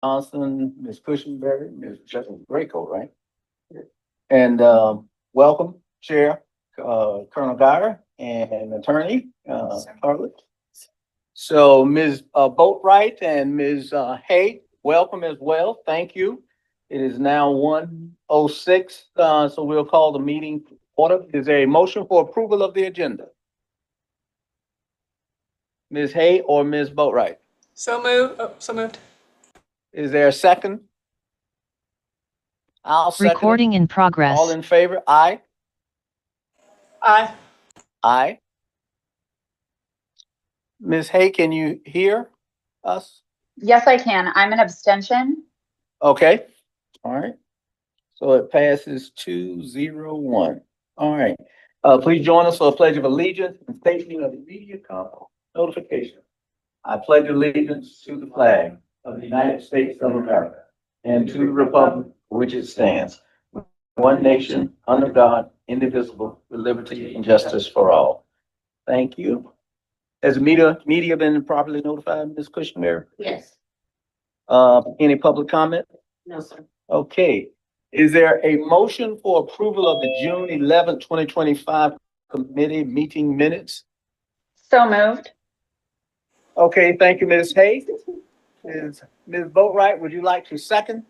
Johnson, Ms. Cushenberry, Ms. Greco, right? And welcome, Chair Colonel Guyer and Attorney Harlett. So Ms. Boatwright and Ms. Hay, welcome as well. Thank you. It is now 1:06, so we'll call the meeting to order. Is there a motion for approval of the agenda? Ms. Hay or Ms. Boatwright? So moved. So moved. Is there a second? I'll second. Recording in progress. All in favor? Aye. Aye. Aye. Ms. Hay, can you hear us? Yes, I can. I'm an abstention. Okay. All right. So it passes 2-0-1. All right. Please join us for a pledge of allegiance and statement of immediate notification. I pledge allegiance to the flag of the United States of America and to the republic for which it stands, one nation, under God, indivisible, with liberty and justice for all. Thank you. Has the media been properly notified, Ms. Cushenberry? Yes. Any public comment? No, sir. Okay. Is there a motion for approval of the June 11th, 2025 committee meeting minutes? So moved. Okay, thank you, Ms. Hay. Ms. Boatwright, would you like to second?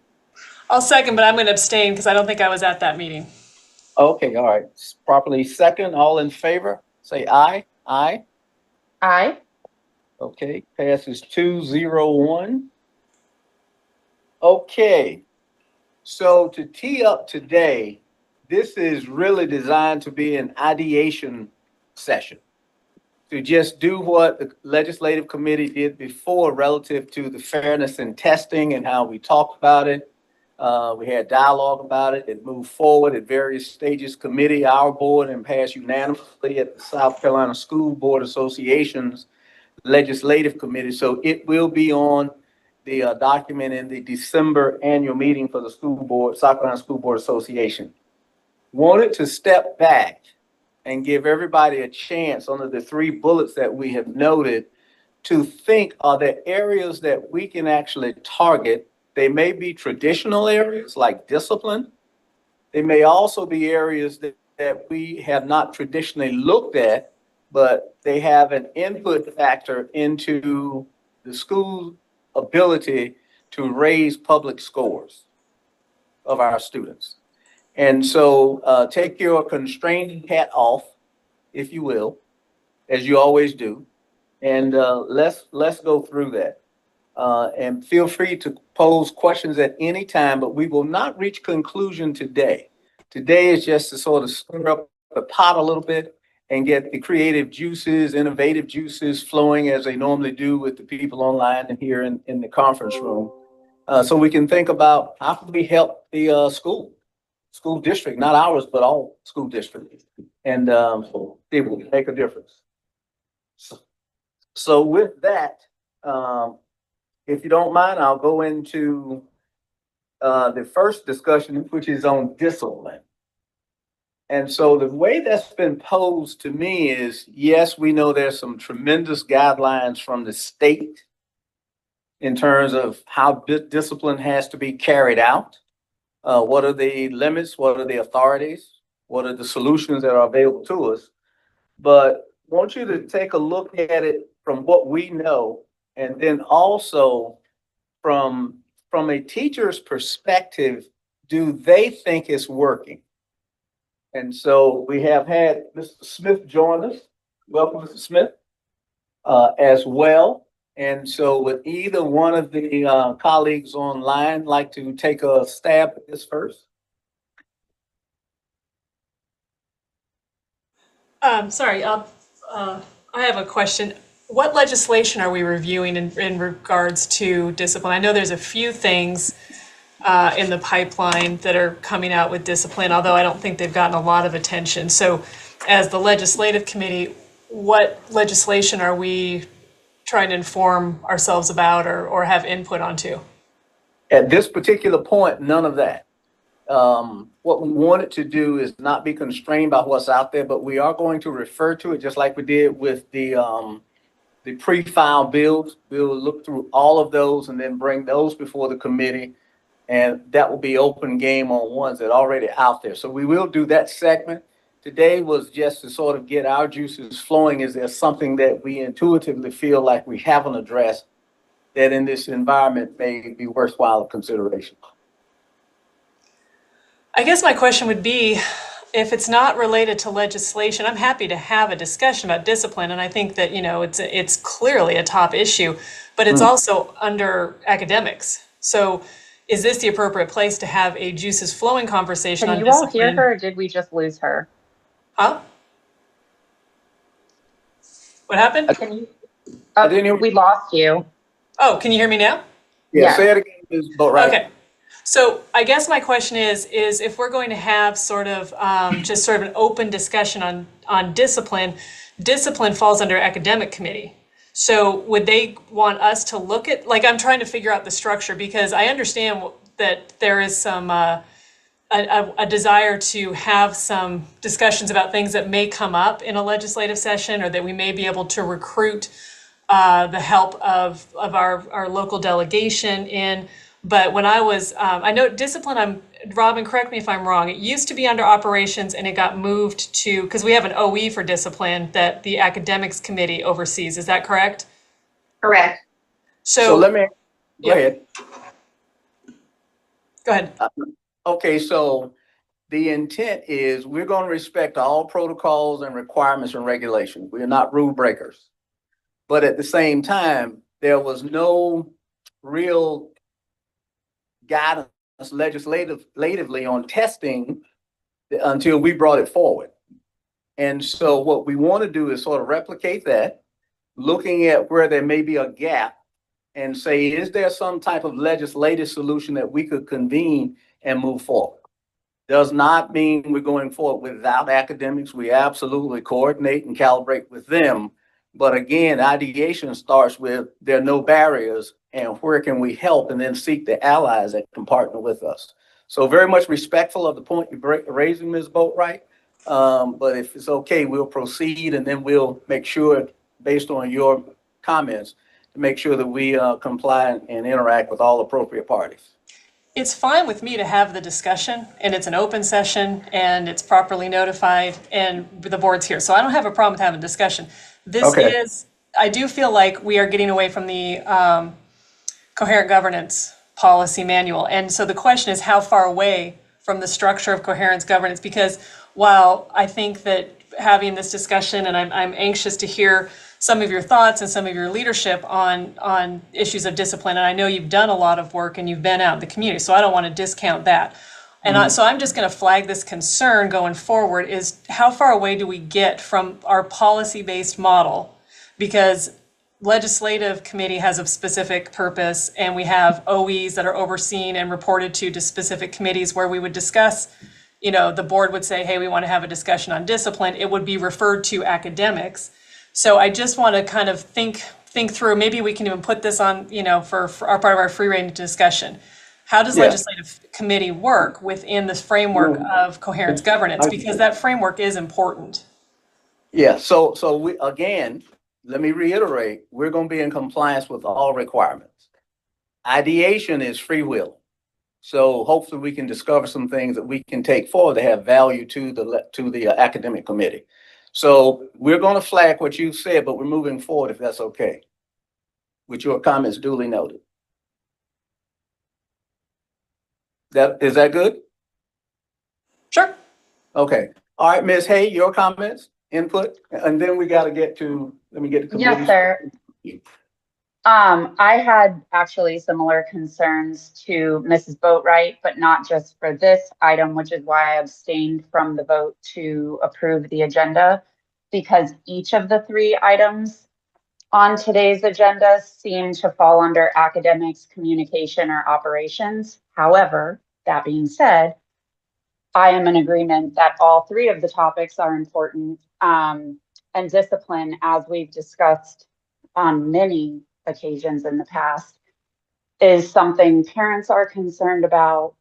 I'll second, but I'm going to abstain because I don't think I was at that meeting. Okay, all right. Properly second. All in favor, say aye. Aye. Aye. Okay, passes 2-0-1. Okay, so to tee up today, this is really designed to be an ideation session, to just do what the legislative committee did before relative to the fairness in testing and how we talked about it. We had dialogue about it. It moved forward at various stages, committee, our board, and passed unanimously at the South Carolina School Board Association's legislative committee. So it will be on the document in the December annual meeting for the school board, South Carolina School Board Association. Wanted to step back and give everybody a chance under the 3 bullets that we have noted to think, are there areas that we can actually target? They may be traditional areas like discipline. They may also be areas that we have not traditionally looked at, but they have an input factor into the school's ability to raise public scores of our students. And so take your constraining hat off, if you will, as you always do, and let's go through that. And feel free to pose questions at any time, but we will not reach conclusion today. Today is just to sort of stir up the pot a little bit and get the creative juices, innovative juices flowing as they normally do with the people online and here in the conference room. So we can think about how can we help the school district, not ours, but all school districts. And it will make a difference. So with that, if you don't mind, I'll go into the first discussion, which is on discipline. And so the way that's been posed to me is, yes, we know there's some tremendous guidelines from the state in terms of how discipline has to be carried out. What are the limits? What are the authorities? What are the solutions that are available to us? But I want you to take a look at it from what we know, and then also from a teacher's perspective, do they think it's working? And so we have had Mr. Smith join us. Welcome, Mr. Smith, as well. And so would either one of the colleagues online like to take a stab at this first? Sorry, I have a question. What legislation are we reviewing in regards to discipline? I know there's a few things in the pipeline that are coming out with discipline, although I don't think they've gotten a lot of attention. So as the legislative committee, what legislation are we trying to inform ourselves about or have input onto? At this particular point, none of that. What we wanted to do is not be constrained by what's out there, but we are going to refer to it just like we did with the the pre-filed bills. We'll look through all of those and then bring those before the committee. And that will be open game on ones that are already out there. So we will do that segment. Today was just to sort of get our juices flowing. Is there something that we intuitively feel like we haven't addressed that in this environment may be worthwhile consideration? I guess my question would be, if it's not related to legislation, I'm happy to have a discussion about discipline, and I think that, it's clearly a top issue, but it's also under academics. So is this the appropriate place to have a juices flowing conversation on Can you all discipline? hear her, or did we just lose her? Huh? What happened? Can you? I didn't hear- We lost you. Oh, can you hear me now? Yeah, Yes. say it again, Ms. Boatright. Okay. So I guess my question is if we're going to have sort of just sort of an open discussion on discipline, discipline falls under academic committee. So would they want us to look at, like, I'm trying to figure out the structure, because I understand that there is some a desire to have some discussions about things that may come up in a legislative session, or that we may be able to recruit the help of our local delegation in. But when I was, I know discipline, Robin, correct me if I'm wrong, it used to be under operations and it got moved to, because we have an OE for discipline that the academics committee oversees. Is that correct? Correct. So let me, go Yeah. ahead. Go ahead. Okay, so the intent is we're going to respect all protocols and requirements and regulations. We are not rule breakers. But at the same time, there was no real guidance legislatively on testing until we brought it forward. And so what we want to do is sort of replicate that, looking at where there may be a gap and say, is there some type of legislative solution that we could convene and move forward? Does not mean we're going forward without academics. We absolutely coordinate and calibrate with them. But again, ideation starts with there are no barriers and where can we help, and then seek the allies that can partner with us. So very much respectful of the point you're raising, Ms. Boatright. But if it's okay, we'll proceed and then we'll make sure, based on your comments, to make sure that we comply and interact with all appropriate parties. It's fine with me to have the discussion, and it's an open session, and it's properly notified, and the board's here. So I don't have a problem with having a discussion. Okay. I do feel like we are getting away from the coherent governance policy manual. And so the question is, how far away from the structure of coherence governance? Because while I think that having this discussion, and I'm anxious to hear some of your thoughts and some of your leadership on issues of discipline, and I know you've done a lot of work and you've been out in the community, so I don't want to discount that. And so I'm just going to flag this concern going forward, is how far away do we get from our policy-based model? Because legislative committee has a specific purpose, and we have OEs that are overseen and reported to specific committees where we would discuss, the board would say, hey, we want to have a discussion on discipline. It would be referred to academics. So I just want to kind of think through, maybe we can even put this on, for our part of our free range discussion. How does legislative committee work within this framework of coherence governance? Because that framework is important. Yeah, so we, again, let me reiterate, we're going to be in compliance with all requirements. Ideation is free will. So hopefully we can discover some things that we can take forward to have value to the academic committee. So we're going to flag what you said, but we're moving forward if that's okay. With your comments duly noted. Is that good? Sure. Okay. All right, Ms. Hay, your comments, input, and then we got to get to, let me get the committee. Yes, sir. I had actually similar concerns to Mrs. Boatright, but not just for this item, which is why I abstained from the vote to approve the agenda, because each of the three items on today's agenda seem to fall under academics, communication, or operations. However, that being said, I am in agreement that all three of the topics are important, and discipline, as we've discussed on many occasions in the past, is something parents are concerned about.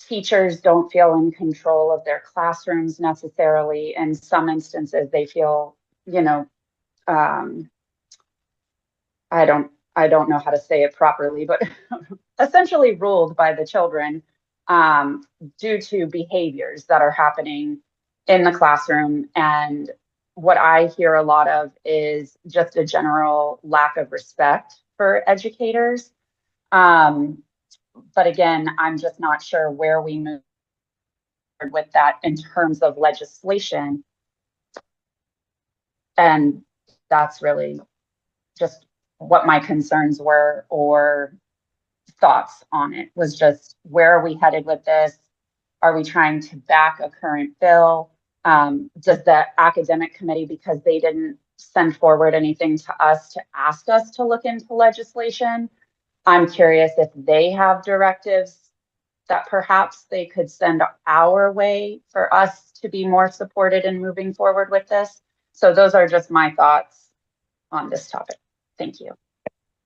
Teachers don't feel in control of their classrooms necessarily. In some instances, they feel, I don't know how to say it properly, but essentially ruled by the children due to behaviors that are happening in the classroom. And what I hear a lot of is just a general lack of respect for educators. But again, I'm just not sure where we move with that in terms of legislation. And that's really just what my concerns were, or thoughts on it, was just, where are we headed with this? Are we trying to back a current bill? Does the academic committee, because they didn't send forward anything to us to ask us to look into legislation, I'm curious if they have directives that perhaps they could send our way for us to be more supported in moving forward with this. So those are just my thoughts on this topic. Thank you.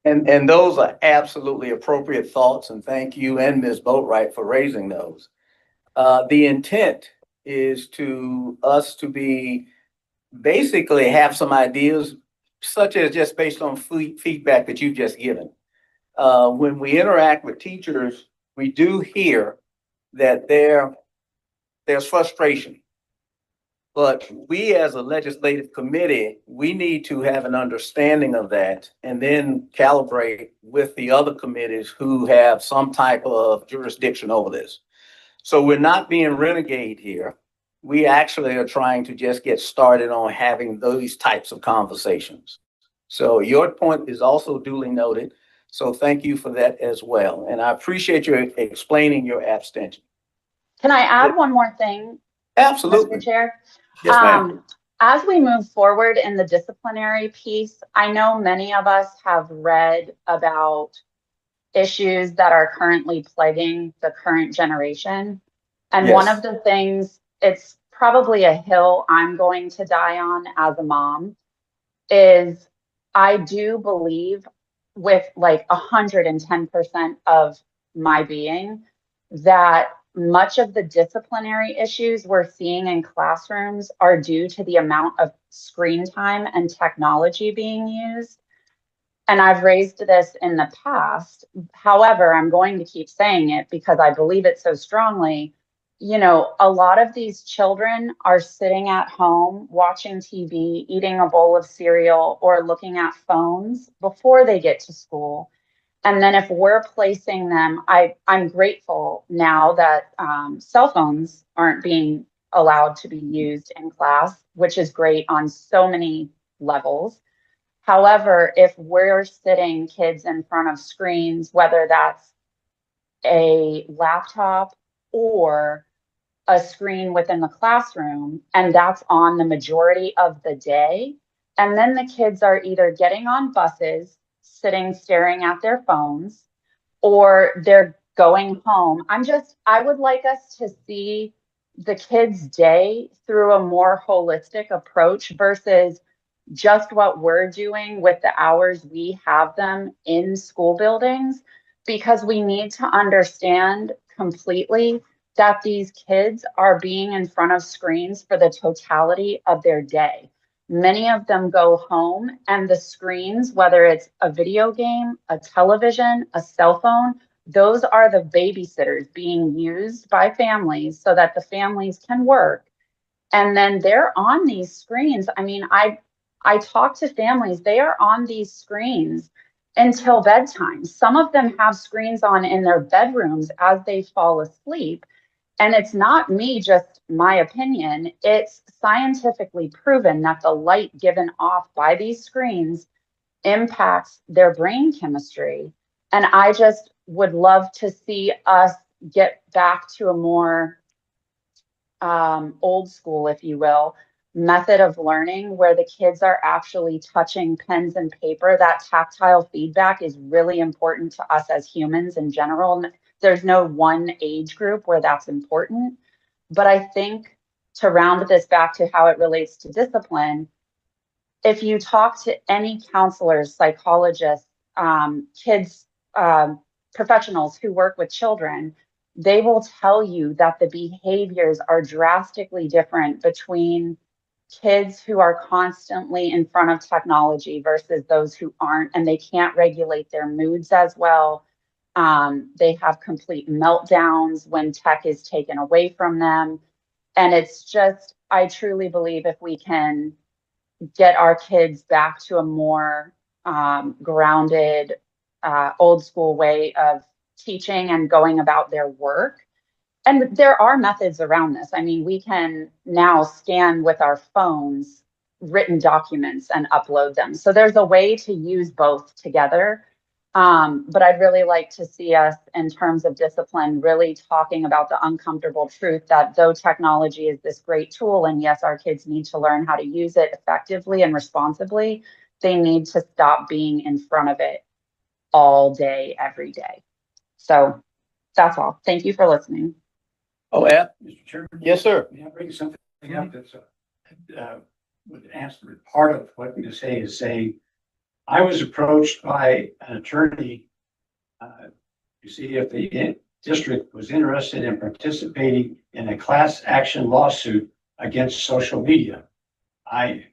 And those are absolutely appropriate thoughts, and thank you and Ms. Boatwright for raising those. The intent is to us to be, basically have some ideas, such as just based on feedback that you've just given. When we interact with teachers, we do hear that there's frustration. But we, as a legislative committee, we need to have an understanding of that and then calibrate with the other committees who have some type of jurisdiction over this. So we're not being renegade here. We actually are trying to just get started on having those types of conversations. So your point is also duly noted. So thank you for that as well. And I appreciate you explaining your abstention. Can I add one more thing, Absolutely. Mr. Chair? Yes, ma'am. As we move forward in the disciplinary piece, I know many of us have read about issues that are currently plaguing the current generation. And one Yes. of the things, it's probably a hill I'm going to die on as a mom, is I do believe with like 110% of my being that much of the disciplinary issues we're seeing in classrooms are due to the amount of screen time and technology being used. And I've raised this in the past. However, I'm going to keep saying it because I believe it so strongly. You know, a lot of these children are sitting at home watching TV, eating a bowl of cereal, or looking at phones before they get to school. And then if we're placing them, I'm grateful now that cell phones aren't being allowed to be used in class, which is great on so many levels. However, if we're sitting kids in front of screens, whether that's a laptop or a screen within the classroom, and that's on the majority of the day, and then the kids are either getting on buses, sitting staring at their phones, or they're going home. I would like us to see the kids' day through a more holistic approach versus just what we're doing with the hours we have them in school buildings, because we need to understand completely that these kids are being in front of screens for the totality of their day. Many of them go home and the screens, whether it's a video game, a television, a cell phone, those are the babysitters being used by families so that the families can work. And then they're on these screens. I mean, I talk to families, they are on these screens until bedtime. Some of them have screens on in their bedrooms as they fall asleep. And it's not me, just my opinion. It's scientifically proven that the light given off by these screens impacts their brain chemistry. And I just would love to see us get back to a more old school, if you will, method of learning where the kids are actually touching pens and paper. That tactile feedback is really important to us as humans in general. There's no one age group where that's important. But I think, to round this back to how it relates to discipline, if you talk to any counselors, psychologists, kids, professionals who work with children, they will tell you that the behaviors are drastically different between kids who are constantly in front of technology versus those who aren't, and they can't regulate their moods as well. They have complete meltdowns when tech is taken away from them. And it's just, I truly believe if we can get our kids back to a more grounded, old school way of teaching and going about their work. And there are methods around this. I mean, we can now scan with our phones written documents and upload them. So there's a way to use both together. But I'd really like to see us, in terms of discipline, really talking about the uncomfortable truth that though technology is this great tool, and yes, our kids need to learn how to use it effectively and responsibly, they need to stop being in front of it all day, every day. So that's all. Thank you for listening. Oh, yeah. Mr. Chairman? Yes, sir. May I bring something up that's, would answer part of what you say is saying, I was approached by an attorney, to see if the district was interested in participating in a class action lawsuit against social media. I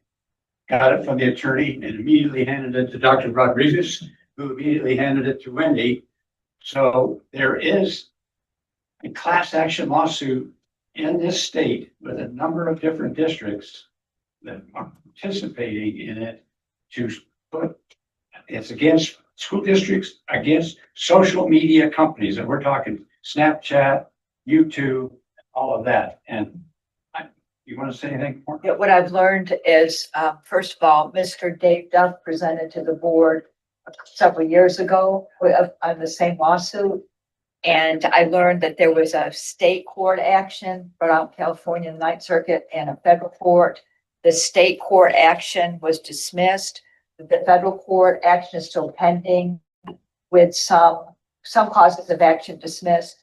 got it from the attorney and immediately handed it to Dr. Rodriguez, who immediately handed it to Wendy. So there is a class action lawsuit in this state with a number of different districts that are participating in it to put, it's against school districts, against social media companies. And we're talking Snapchat, YouTube, all of that. And you want to say anything more? Yeah, what I've learned is, first of all, Mr. Dave Duff presented to the board several years ago on the same lawsuit. And I learned that there was a state court action brought out in California, the Ninth Circuit, and a federal court. The state court action was dismissed. The federal court action is still pending with some causes of action dismissed,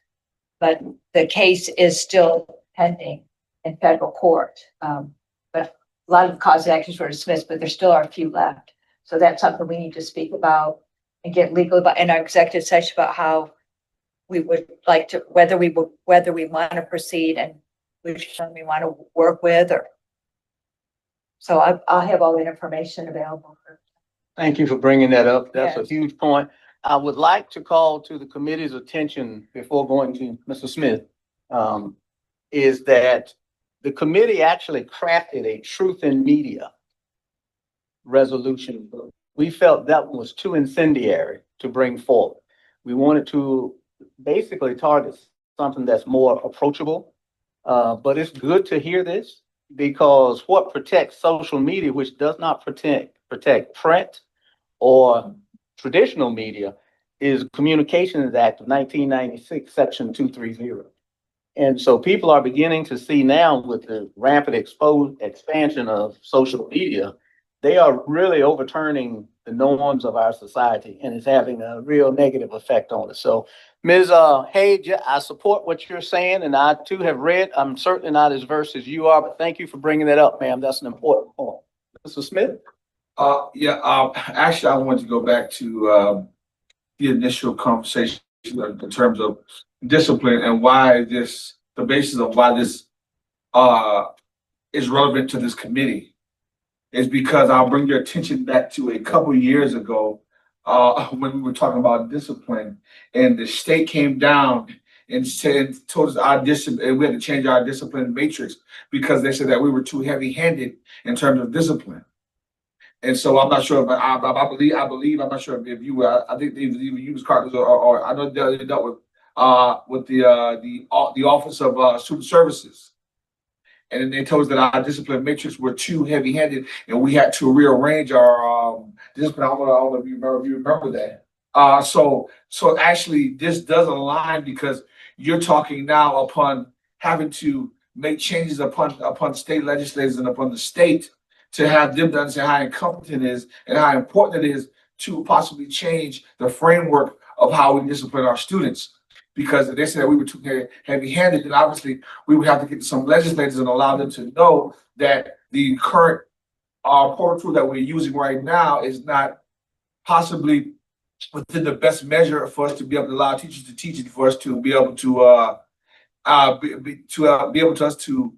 but the case is still pending in federal court. But a lot of the causes of actions were dismissed, but there still are a few left. So that's something we need to speak about and get legal about in our executive session about how we would like to, whether we want to proceed and which one we want to work with, or. So I'll have all the information available. Thank you for bringing that up. That's a Yes. huge point. I would like to call to the committee's attention before going to Mr. Smith, is that the committee actually crafted a truth in media resolution. We felt that was too incendiary to bring forward. We wanted to basically target something that's more approachable. But it's good to hear this, because what protects social media, which does not protect print or traditional media, is Communications Act of 1996, Section 230. And so people are beginning to see now, with the rampant expansion of social media, they are really overturning the norms of our society, and it's having a real negative effect on it. So, Ms. Hay, I support what you're saying, and I too have read. I'm certainly not as versed as you are, but thank you for bringing that up, ma'am. That's an important point. Mr. Smith? Actually, I wanted to go back to the initial conversation in terms of discipline and why this, the basis of why this is relevant to this committee is because I'll bring your attention back to a couple years ago when we were talking about discipline, and the state came down and said, told us our discipline, we had to change our discipline matrix because they said that we were too heavy-handed in terms of discipline. And so I'm not sure, but I believe, I'm not sure if you were, I think either you was Carlos, or I know they dealt with the Office of Student Services. And then they told us that our discipline matrix were too heavy-handed, and we had to rearrange our discipline. I don't know if you remember that. So actually, this does align because you're talking now upon having to make changes upon state legislators and upon the state to have them to understand how incompetent it is and how important it is to possibly change the framework of how we discipline our students. Because if they said that we were too heavy-handed, then obviously we would have to get to some legislators and allow them to know that the current portal tool that we're using right now is not possibly within the best measure for us to be able to allow teachers to teach it, for us to be able to be able to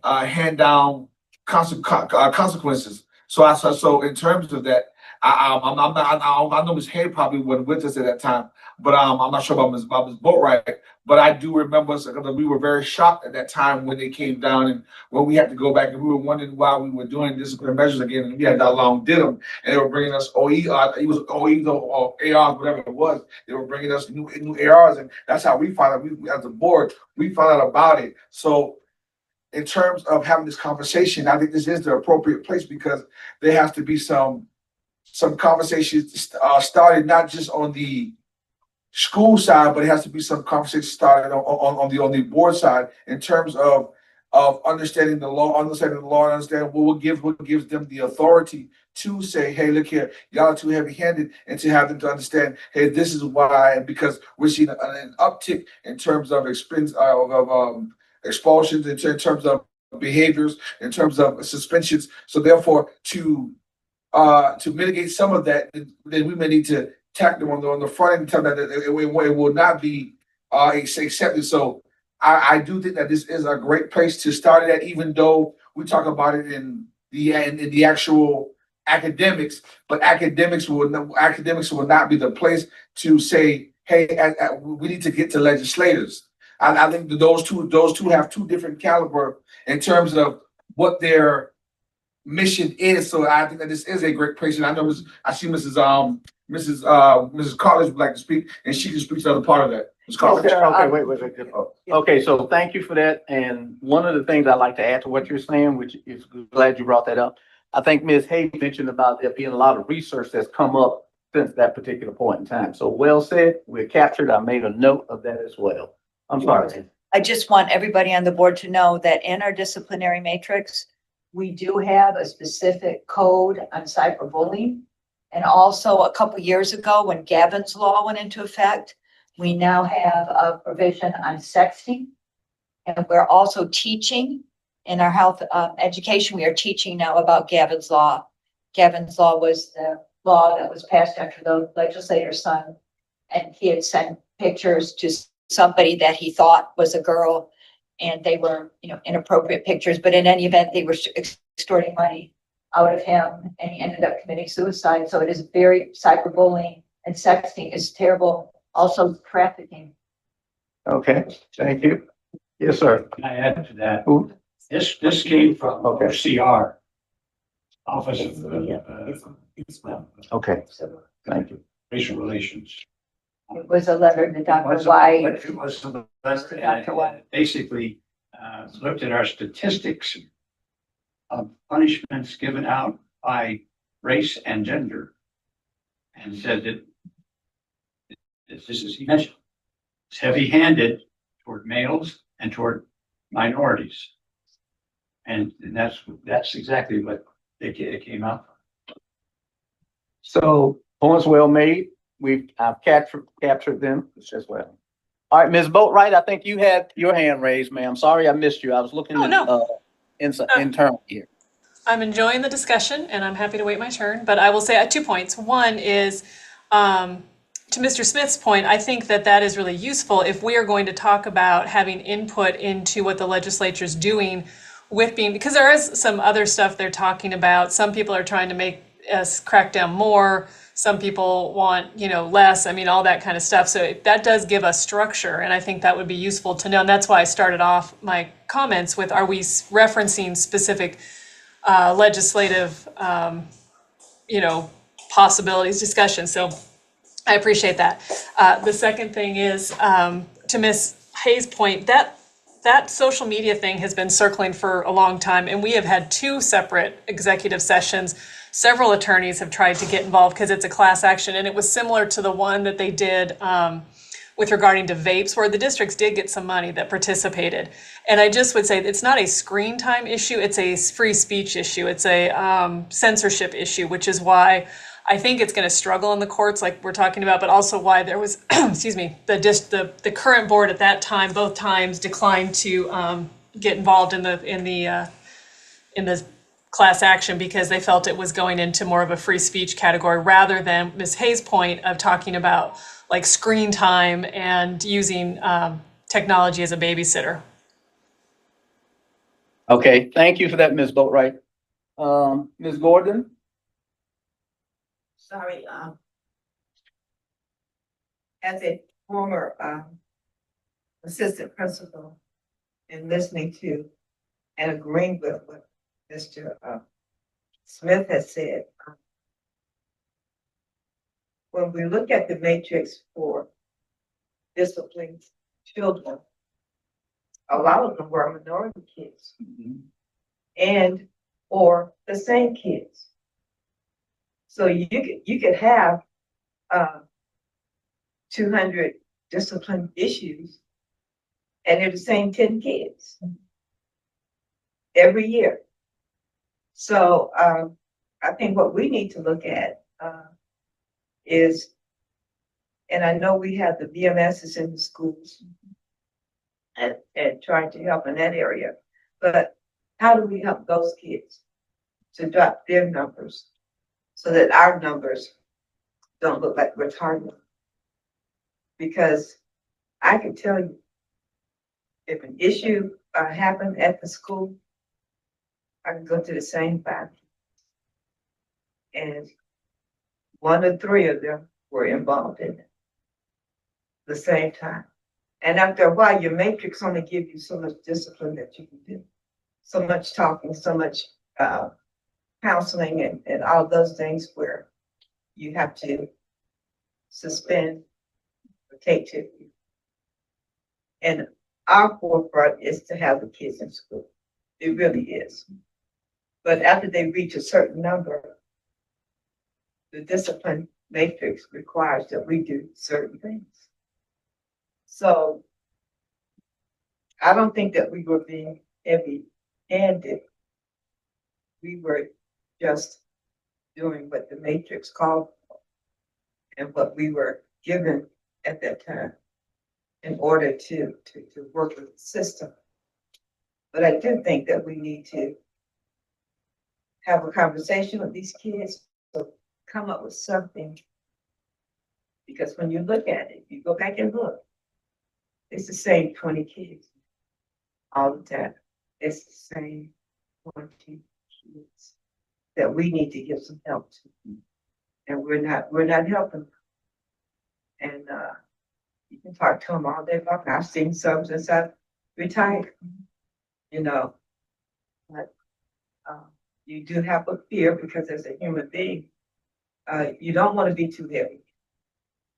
hand down consequences. So in terms of that, I'm not, I know Ms. Hay probably wasn't with us at that time, but I'm not sure about Ms. Boatwright. But I do remember we were very shocked at that time when they came down and when we had to go back and we were wondering why we were doing disciplinary measures again, and we had not long did them, and they were bringing us it was OE or ARs, whatever it was. They were bringing us new ARs, and that's how we found out. We as a board, we found out about it. So in terms of having this conversation, I think this is the appropriate place because there has to be some conversations started not just on the school side, but it has to be some conversation started on the board side in terms of understanding the law, and understanding what gives them the authority to say, hey, look here, y'all are too heavy-handed, and to have them to understand, hey, this is why, and because we're seeing an uptick in terms of expulsions, in terms of behaviors, in terms of suspensions. So therefore, to mitigate some of that, then we may need to tack them on the front end and tell them that it will not be accepted. So I do think that this is a great place to start it at, even though we talk about it in the actual academics, but academics will not be the place to say, hey, we need to get to legislators. I think that those two have two different caliber in terms of what their mission is. So I think that this is a great place. And I see Mrs. Carter would like to speak, and she can speak to the other part of that. Ms. Carter. Okay, wait. Okay, so thank you for that. And one of the things I'd like to add to what you're saying, which is glad you brought that up. I think Ms. Hayes mentioned about there being a lot of research that's come up since that particular point in time. So well said, we're captured. I made a note of that as well. I'm sorry. I just want everybody on the board to know that in our disciplinary matrix, we do have a specific code on cyberbullying. And also a couple years ago, when Gavin's law went into effect, we now have a provision on sexting. And we're also teaching in our health education, we are teaching now about Gavin's law. Gavin's law was the law that was passed after the legislator's son, and he had sent pictures to somebody that he thought was a girl, and they were, inappropriate pictures, but in any event, they were extorting money out of him, and he ended up committing suicide. So it is very cyberbullying, and sexting is terrible. Also trafficking. Okay, thank you. Yes, sir. Can I add to that? Who? This came from Okay. OCR, Office of Okay, thank you. Racial Relations. It was a letter to Dr. It White. was basically looked at our statistics of punishments given out by race and gender, and said that this is, he mentioned, it's heavy-handed toward males and toward minorities. And that's exactly what it came out from. So points well made. I've captured them as well. All right, Ms. Boatwright, I think you had your hand raised, ma'am. Sorry, I missed you. I was looking internal here. I'm enjoying the discussion and I'm happy to wait my turn, but I will say 2 points. One is, to Mr. Smith's point, I think that is really useful if we are going to talk about having input into what the legislature is doing because there is some other stuff they're talking about. Some people are trying to make us crack down more. Some people want, less. I mean, all that kind of stuff. So that does give us structure, and I think that would be useful to know. And that's why I started off my comments with, are we referencing specific legislative, possibilities, discussion. So I appreciate that. The second thing is, to Ms. Hayes' point, that social media thing has been circling for a long time, and we have had 2 separate executive sessions. Several attorneys have tried to get involved because it's a class action, and it was similar to the one that they did with regarding to vapes, where the districts did get some money that participated. And I just would say it's not a screen time issue, it's a free speech issue, it's a censorship issue, which is why I think it's going to struggle in the courts like we're talking about, but also why there was, excuse me, the current board at that time, both times declined to get involved in the class action because they felt it was going into more of a free speech category rather than Ms. Hayes' point of talking about like screen time and using technology as a babysitter. Okay, thank you for that, Ms. Boatright. Ms. Gordon? Sorry, as a former, assistant principal and listening to and agreeing with what Mr. Smith has said, when we look at the matrix for disciplining children, a lot of them were minority kids and or the same kids. So you could have 200 discipline issues, and they're the same 10 kids every year. So I think what we need to look at is, and I know we have the BMSs in the schools and trying to help in that area, but how do we help those kids to drop their numbers so that our numbers don't look like we're targeting? Because I can tell you, if an issue happened at the school, I can go to the same family. And one or three of them were involved in it the same time. And after a while, your matrix only gives you so much discipline that you can do. So much talking, so much counseling and all those things where you have to suspend or take to. And our forefront is to have the kids in school. It really is. But after they reach a certain number, the discipline matrix requires that we do certain things. So I don't think that we were being heavy-handed. We were just doing what the matrix called for and what we were given at that time in order to work with the system. But I do think that we need to have a conversation with these kids, so come up with something. Because when you look at it, you go back and look, it's the same 20 kids all the time. It's the same 20 kids that we need to give some help to. And we're not helping them. And you can talk to them all day long. I've seen some since I've retired, you know. But you do have a fear because as a human being, you don't want to be too heavy.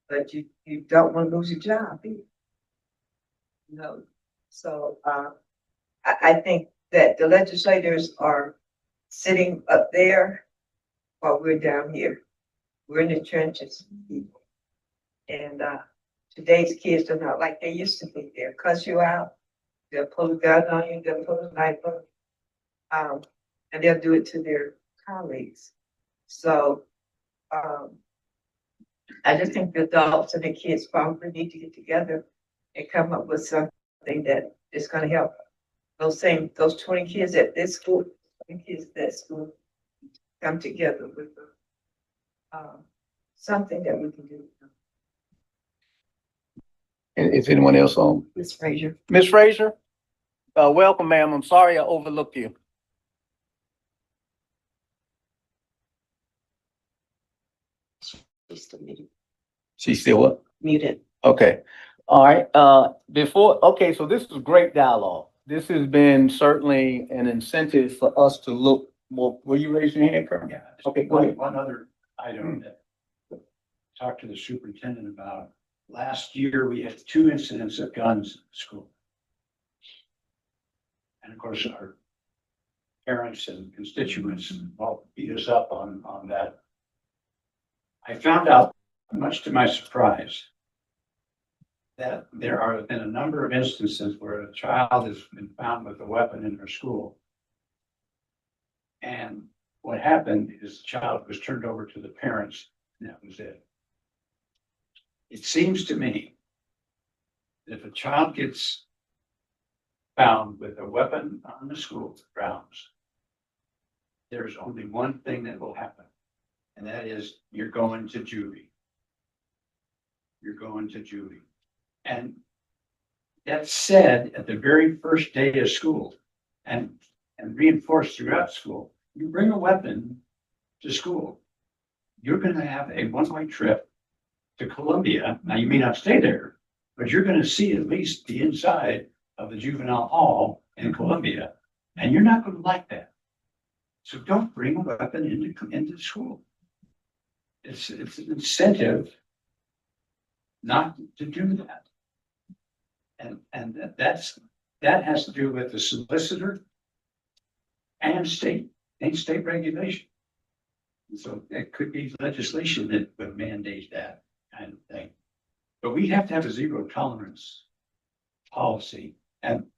But you don't want to lose your job either. You know, so I think that the legislators are sitting up there while we're down here. We're in the trenches, people. And today's kids are not like they used to be. They'll cuss you out. They'll pull a gun on you. They'll pull a knife on you. And they'll do it to their colleagues. So I just think the adults and the kids probably need to get together and come up with something that is going to help those 20 kids at this school, 20 kids at that school, come together with something that we can do. Is anyone else on? Ms. Frazier. Ms. Frazier? Welcome, ma'am. I'm sorry I overlooked you. She's still what? Muted. Okay. All right. Okay, so this is great dialogue. This has been certainly an incentive for us to look more. Will you raise your hand, Colonel? Yeah. Okay, go ahead. One other item that I talked to the superintendent about. Last year, we had 2 incidents of guns in school. And of course, our parents and constituents all beat us up on that. I found out, much to my surprise, that there are been a number of instances where a child has been found with a weapon in their school. And what happened is the child was turned over to the parents, and that was it. It seems to me that if a child gets found with a weapon on the school grounds, there's only one thing that will happen, and that is you're going to juvie. You're going to juvie. And that's said at the very first day of school. And and reinforced throughout school. You bring a weapon to school, you're gonna have a one-way trip to Columbia. Now, you may not stay there, but you're gonna see at least the inside of the juvenile hall in Columbia, and you're not gonna like that. So don't bring a weapon into school. It's an incentive not to do that. And that has to do with the solicitor and state regulation. So it could be legislation that would mandate that kind of thing. But we have to have a zero tolerance policy and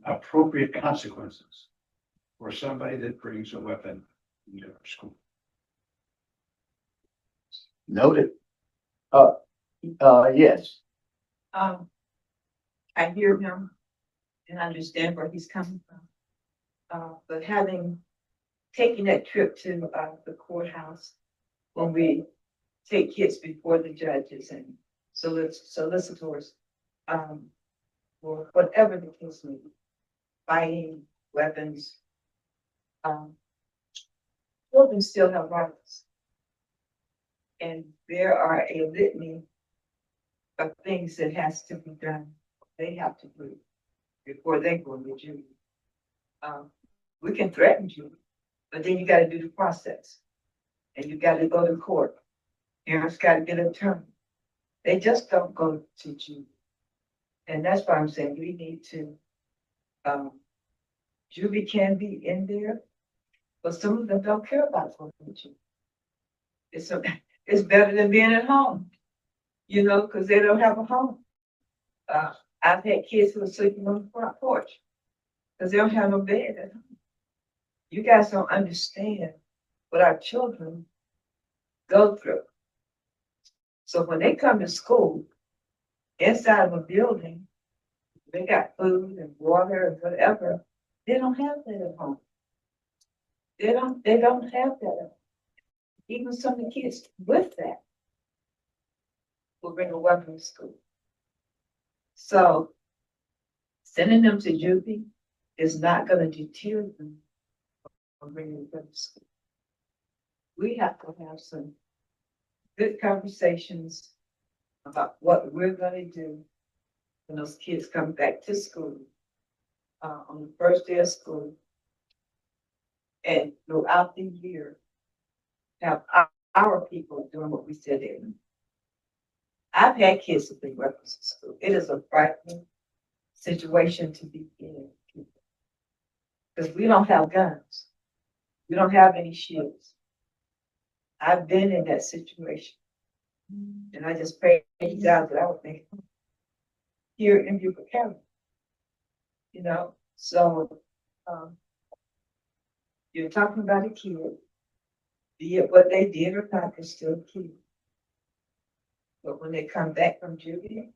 appropriate consequences for somebody that brings a weapon into our school. Noted. Yes. I hear him and understand where he's coming from. But taking that trip to, the courthouse, when we take kids before the judges and solicitors, or whatever the case may be, fighting, weapons, children still have rights. And there are a litany of things that has to be done, they have to do before they go to jury. We can threaten you, but then you gotta do the process. And you gotta go to court. Parents gotta get an attorney. They just don't go to jury. And that's why I'm saying we need to, jury can be in there, but some of them don't care about going to jury. It's better than being at home, because they don't have a home. I've had kids who are sleeping on the front porch because they don't have no bed at home. You guys don't understand what our children go through. So when they come to school, inside of a building, they got food and water and whatever. They don't have that at home. They don't have that at home. Even some of the kids with that will bring a weapon to school. So sending them to juvie is not going to deter them from bringing them to school. We have to have some good conversations about what we're going to do when those kids come back to school on the first day of school and throughout the year. Have our people doing what we said they would. I've had kids who bring weapons to school. It is a frightening situation to be in. Because we don't have guns. We don't have any shields. I've been in that situation. And I just prayed to God that I would make it here in Beaufort County. So you're talking about a kid. Be it what they did or not, they're still a kid. But when they come back from juvie,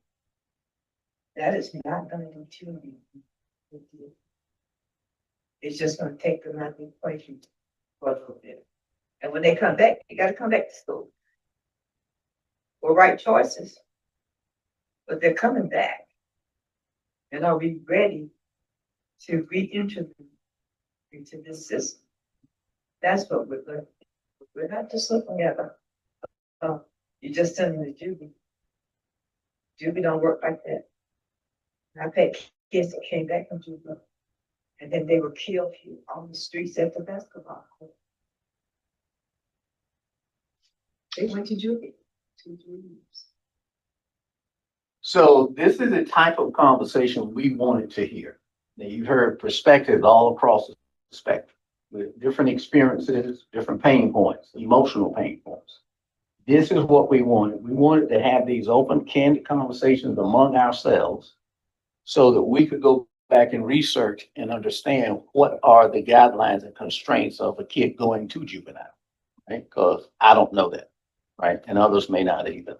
that is not going to deter you. It's just going to take them out of the equation for a little bit. And when they come back, you got to come back to school. For right choices. But they're coming back. And are we ready to re-enter them into this system? That's what we're looking at. We're not just looking at you just send them to juvie. Juvie don't work like that. I've had kids that came back from juvie and then they were killed here on the streets at the basketball court. They went to juvie 2-3 years. So this is the type of conversation we wanted to hear. Now, you've heard perspectives all across the spectrum with different experiences, different pain points, emotional pain points. This is what we wanted. We wanted to have these open, candid conversations among ourselves so that we could go back and research and understand what are the guidelines and constraints of a kid going to juvenile, right? Because I don't know that, right? And others may not either.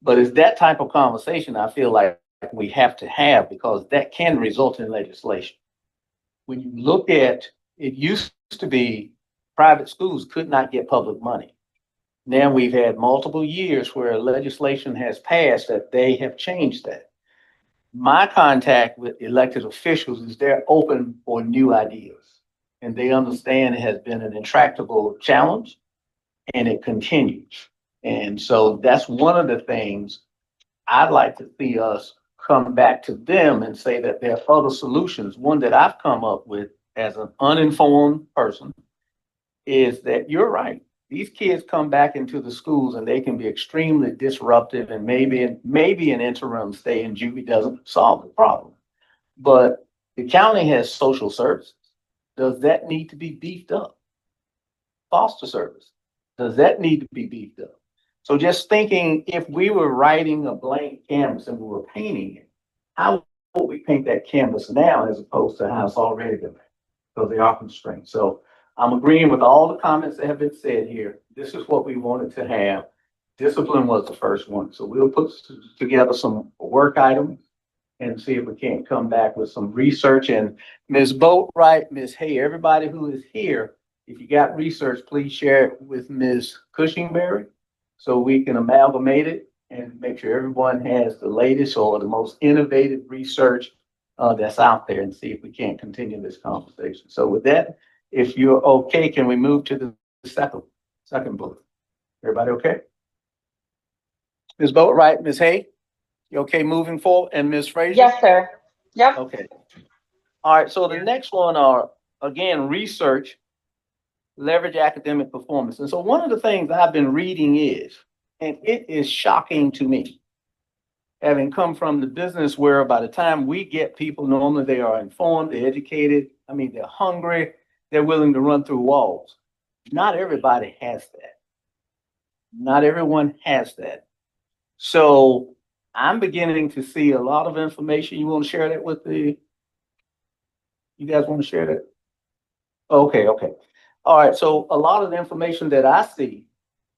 But it's that type of conversation I feel like we have to have because that can result in legislation. When you look at, it used to be private schools could not get public money. Now we've had multiple years where legislation has passed that they have changed that. My contact with elected officials is they're open for new ideas. and they understand it has been an intractable challenge and it continues. And so that's one of the things I'd like to see us come back to them and say that there are other solutions. One that I've come up with as an uninformed person is that you're right. These kids come back into the schools and they can be extremely disruptive, and maybe an interim stay in juvie doesn't solve the problem. But the county has social services. Does that need to be beefed up? Foster service, does that need to be beefed up? So just thinking, if we were writing a blank canvas and we were painting it, how would we paint that canvas now as opposed to how it's already been? So they are constrained. So I'm agreeing with all the comments that have been said here. This is what we wanted to have. Discipline was the first one. So we'll put together some work items and see if we can't come back with some research. And Ms. Boatwright, Ms. Hay, everybody who is here, if you got research, please share it with Ms. Cushingberry so we can amalgamate it and make sure everyone has the latest or the most innovative research that's out there, and see if we can't continue this conversation. So with that, if you're okay, can we move to the second bullet? Everybody okay? Ms. Boatwright, Ms. Hay, you okay moving forward? And Ms. Frazier? Yes, sir. Yep. Okay. All right, so the next one are, again, research, leverage academic performance. And so one of the things I've been reading is, and it is shocking to me, having come from the business where by the time we get people, normally they are informed, they're educated, I mean, they're hungry, they're willing to run through walls. Not everybody has that. Not everyone has that. So I'm beginning to see a lot of information. You want to share that with you guys want to share that? Okay, okay. All right, so a lot of the information that I see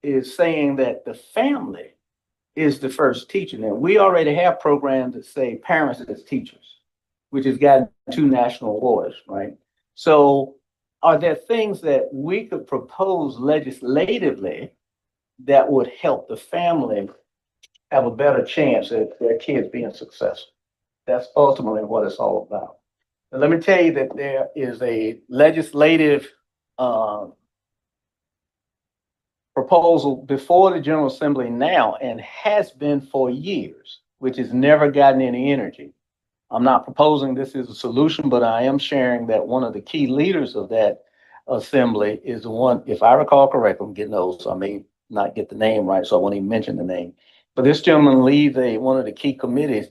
is saying that the family is the first teacher. Now, we already have programs that say parents as teachers, which has gotten 2 national awards, right? So are there things that we could propose legislatively that would help the family have a better chance at their kids being successful? That's ultimately what it's all about. And let me tell you that there is a legislative proposal before the General Assembly now, and has been for years, which has never gotten any energy. I'm not proposing this is a solution, but I am sharing that one of the key leaders of that assembly is the one, if I recall correctly, I'm getting old, so I may not get the name right, so I won't even mention the name. But this gentleman leads one of the key committees.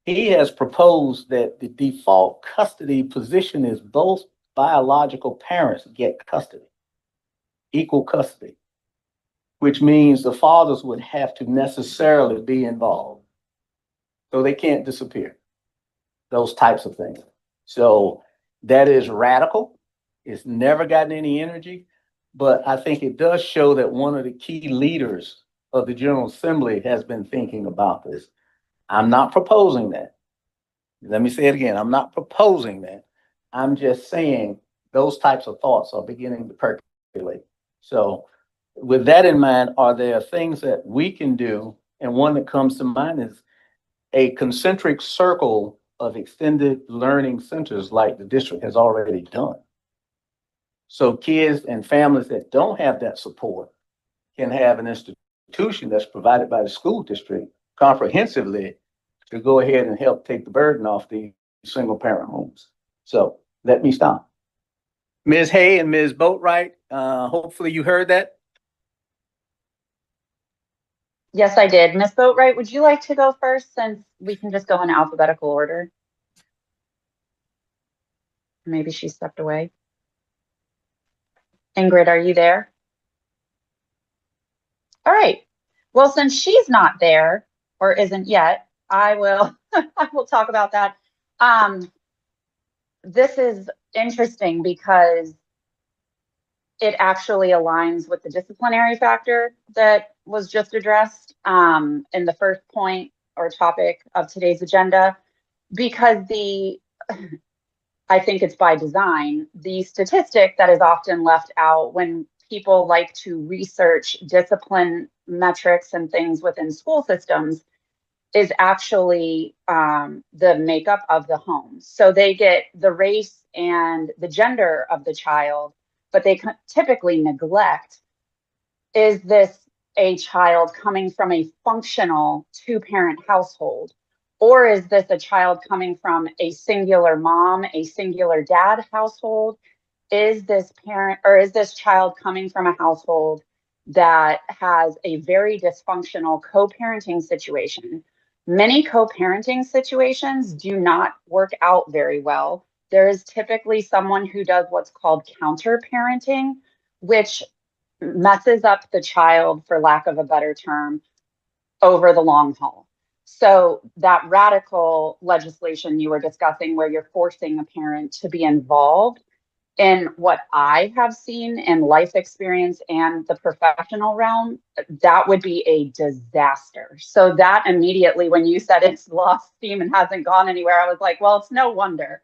He has proposed that the default custody position is both biological parents get custody, equal custody, which means the fathers would have to necessarily be involved. So they can't disappear, those types of things. So that is radical. It's never gotten any energy, but I think it does show that one of the key leaders of the General Assembly has been thinking about this. I'm not proposing that. Let me say it again. I'm not proposing that. I'm just saying those types of thoughts are beginning to percolate. So with that in mind, are there things that we can do? And one that comes to mind is a concentric circle of extended learning centers like the district has already done. So kids and families that don't have that support can have an institution that's provided by the school district comprehensively to go ahead and help take the burden off the single parent homes. So let me stop. Ms. Hay and Ms. Boatwright, hopefully you heard that. Yes, I did. Ms. Boatwright, would you like to go first, since we can just go in alphabetical order? Maybe she stepped away. Ingrid, are you there? All right. Well, since she's not there, or isn't yet, I will I will talk about that. This is interesting because it actually aligns with the disciplinary factor that was just addressed in the first point or topic of today's agenda, because I think it's by design, the statistic that is often left out when people like to research discipline metrics and things within school systems is actually the makeup of the home. So they get the race and the gender of the child, but they typically neglect, is this a child coming from a functional two-parent household? Or is this a child coming from a singular mom, a singular dad household? Is this parent or is this child coming from a household that has a very dysfunctional co-parenting situation? Many co-parenting situations do not work out very well. There is typically someone who does what's called counter parenting, which messes up the child, for lack of a better term, over the long haul. So that radical legislation you were discussing, where you're forcing a parent to be involved, in what I have seen in life experience and the professional realm, that would be a disaster. So that immediately, when you said it's lost steam and hasn't gone anywhere, I was like, well, it's no wonder.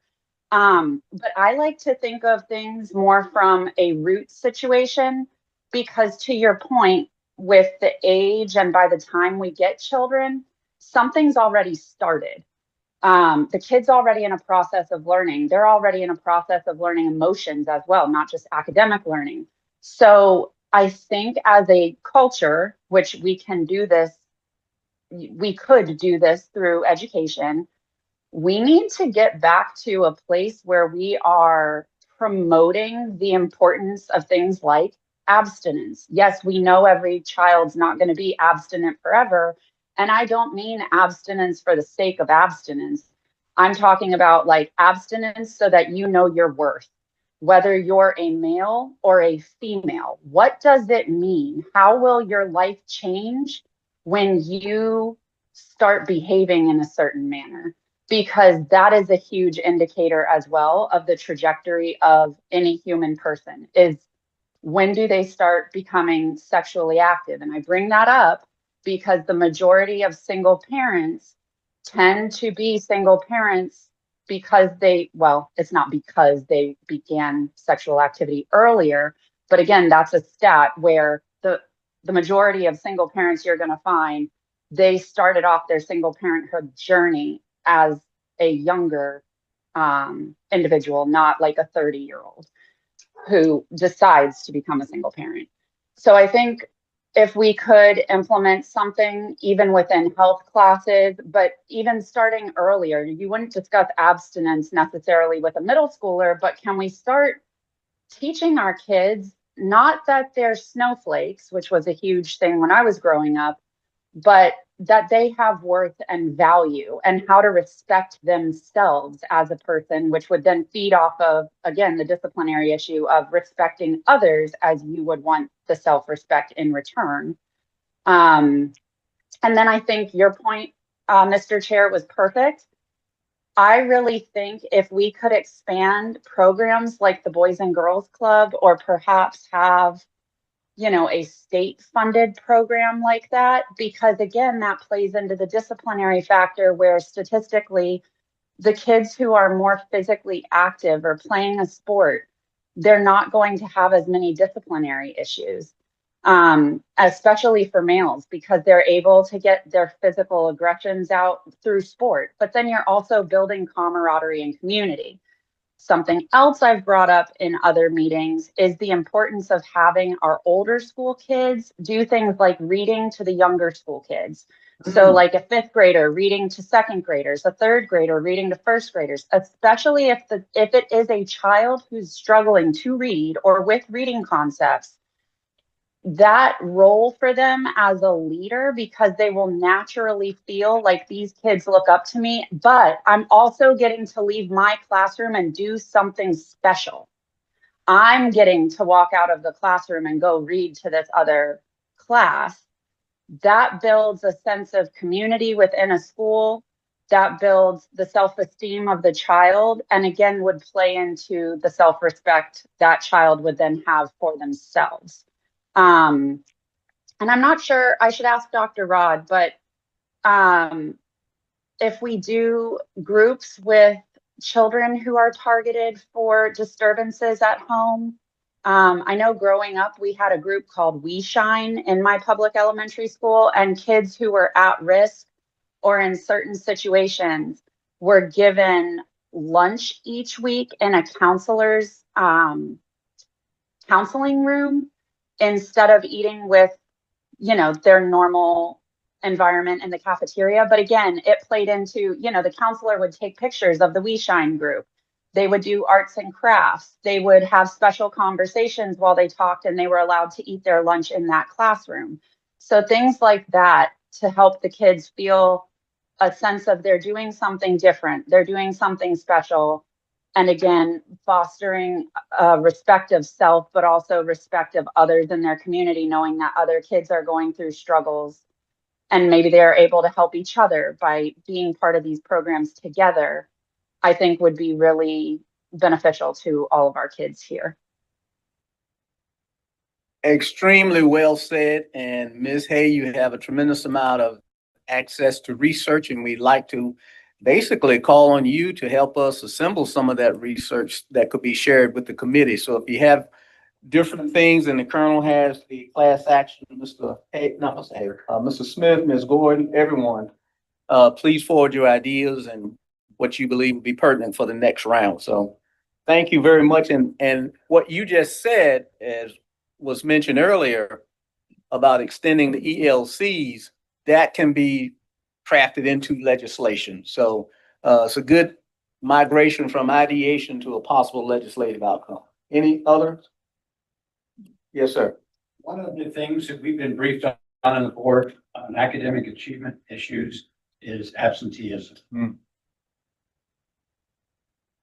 But I like to think of things more from a root situation, because to your point, with the age and by the time we get children, something's already started. The kid's already in a process of learning. They're already in a process of learning emotions as well, not just academic learning. So I think as a culture, which we can do this, we could do this through education, we need to get back to a place where we are promoting the importance of things like abstinence. Yes, we know every child's not going to be abstinent forever. And I don't mean abstinence for the sake of abstinence. I'm talking about like abstinence so that you know your worth, whether you're a male or a female. What does it mean? How will your life change when you start behaving in a certain manner? Because that is a huge indicator as well of the trajectory of any human person, is when do they start becoming sexually active? And I bring that up because the majority of single parents tend to be single parents because well, it's not because they began sexual activity earlier, but again, that's a stat where the majority of single parents you're going to find, they started off their single parenthood journey as a younger individual, not like a 30-year-old who decides to become a single parent. So I think if we could implement something even within health classes, but even starting earlier, you wouldn't discuss abstinence necessarily with a middle schooler, but can we start teaching our kids, not that they're snowflakes, which was a huge thing when I was growing up, but that they have worth and value and how to respect themselves as a person, which would then feed off of, again, the disciplinary issue of respecting others as you would want the self-respect in return. And then I think your point, Mr. Chair, was perfect. I really think if we could expand programs like the Boys and Girls Club, or perhaps have a state funded program like that, because again, that plays into the disciplinary factor where statistically the kids who are more physically active or playing a sport, they're not going to have as many disciplinary issues, especially for males, because they're able to get their physical aggressions out through sport. But then you're also building camaraderie and community. Something else I've brought up in other meetings is the importance of having our older school kids do things like reading to the younger school kids. So like a fifth grader reading to second graders, a third grader reading to first graders, especially if it is a child who's struggling to read or with reading concepts, that role for them as a leader, because they will naturally feel like these kids look up to me, but I'm also getting to leave my classroom and do something special. I'm getting to walk out of the classroom and go read to this other class. That builds a sense of community within a school. That builds the self-esteem of the child, and again, would play into the self-respect that child would then have for themselves. And I'm not sure, I should ask Dr. Rod, but if we do groups with children who are targeted for disturbances at home, I know growing up, we had a group called We Shine in my public elementary school, and kids who were at risk or in certain situations were given lunch each week in a counselor's counseling room instead of eating with, their normal environment in the cafeteria. But again, it played into, the counselor would take pictures of the We Shine group. They would do arts and crafts. They would have special conversations while they talked, and they were allowed to eat their lunch in that classroom. So things like that to help the kids feel a sense of they're doing something different, they're doing something special. And again, fostering respect of self, but also respect of others in their community, knowing that other kids are going through struggles and maybe they're able to help each other by being part of these programs together, I think would be really beneficial to all of our kids here. Extremely well said. And Ms. Hay, you have a tremendous amount of access to research, and we'd like to basically call on you to help us assemble some of that research that could be shared with the committee. So if you have different things, and the Colonel has the class action, Mr. Hay, not Mr. Hay, Mr. Smith, Ms. Gordon, everyone, please forward your ideas and what you believe would be pertinent for the next round. So thank you very much. And what you just said, as was mentioned earlier, about extending the ELCs, that can be crafted into legislation. So it's a good migration from ideation to a possible legislative outcome. Any others? Yes, sir. One of the things that we've been briefed on the board on academic achievement issues is absenteeism.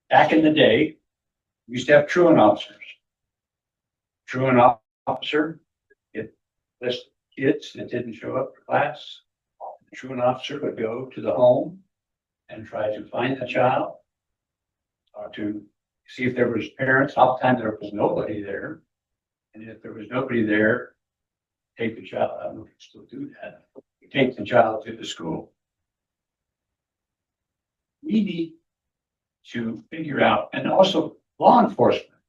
Back in the day, we used to have truant officers. Truant officer, it list kids that didn't show up for class. The truant officer would go to the home and try to find the child, or to see if there was parents. Oftentimes there was nobody there. And if there was nobody there, take the child. I don't know if you still do that. You take the child to the school. We need to figure out, and also law enforcement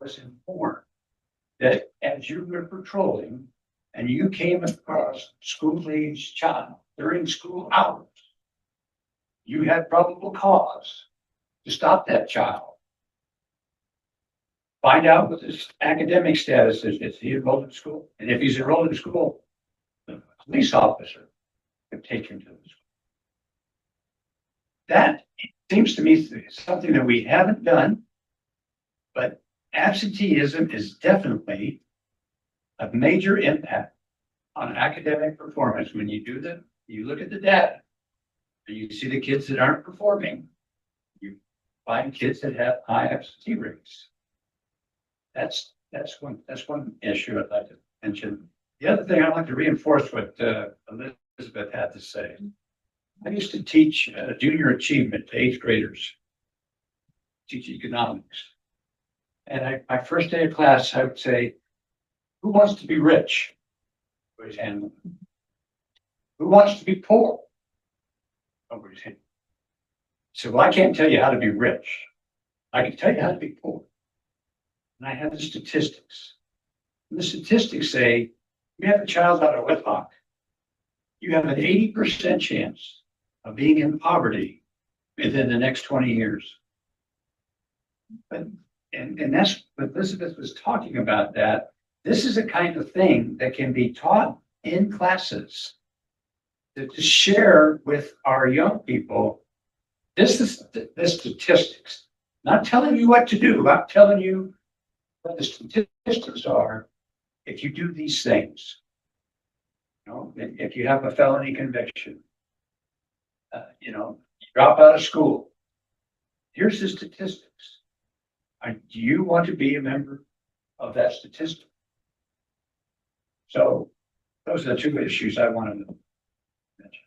was informed that as you were patrolling and you came across school-aged child during school hours, you had probable cause to stop that child. Find out what his academic status is. Is he enrolled in school? And if he's enrolled in school, the police officer could take him to the school. That seems to me something that we haven't done, but absenteeism is definitely a major impact on academic performance. When you do that, you look at the data and you see the kids that aren't performing, you find kids that have high absentee rates. That's one issue I'd like to mention. The other thing I'd like to reinforce what Elizabeth had to say. I used to teach junior achievement to 8th graders, teach economics. And my first day of class, I would say, who wants to be rich? Raise hand. Who wants to be poor? Nobody's hand. So, well, I can't tell you how to be rich. I can tell you how to be poor. And I have the statistics. And the statistics say, you have a child out of wedlock, you have an 80% chance of being in poverty within the next 20 years. But, and that's what Elizabeth was talking about, that this is a kind of thing that can be taught in classes to share with our young people. This is the statistics. Not telling you what to do, I'm telling you what the statistics are if you do these things. You know, if you have a felony conviction, you drop out of school. Here's the statistics. Do you want to be a member of that statistic? So those are the two issues I wanted to mention.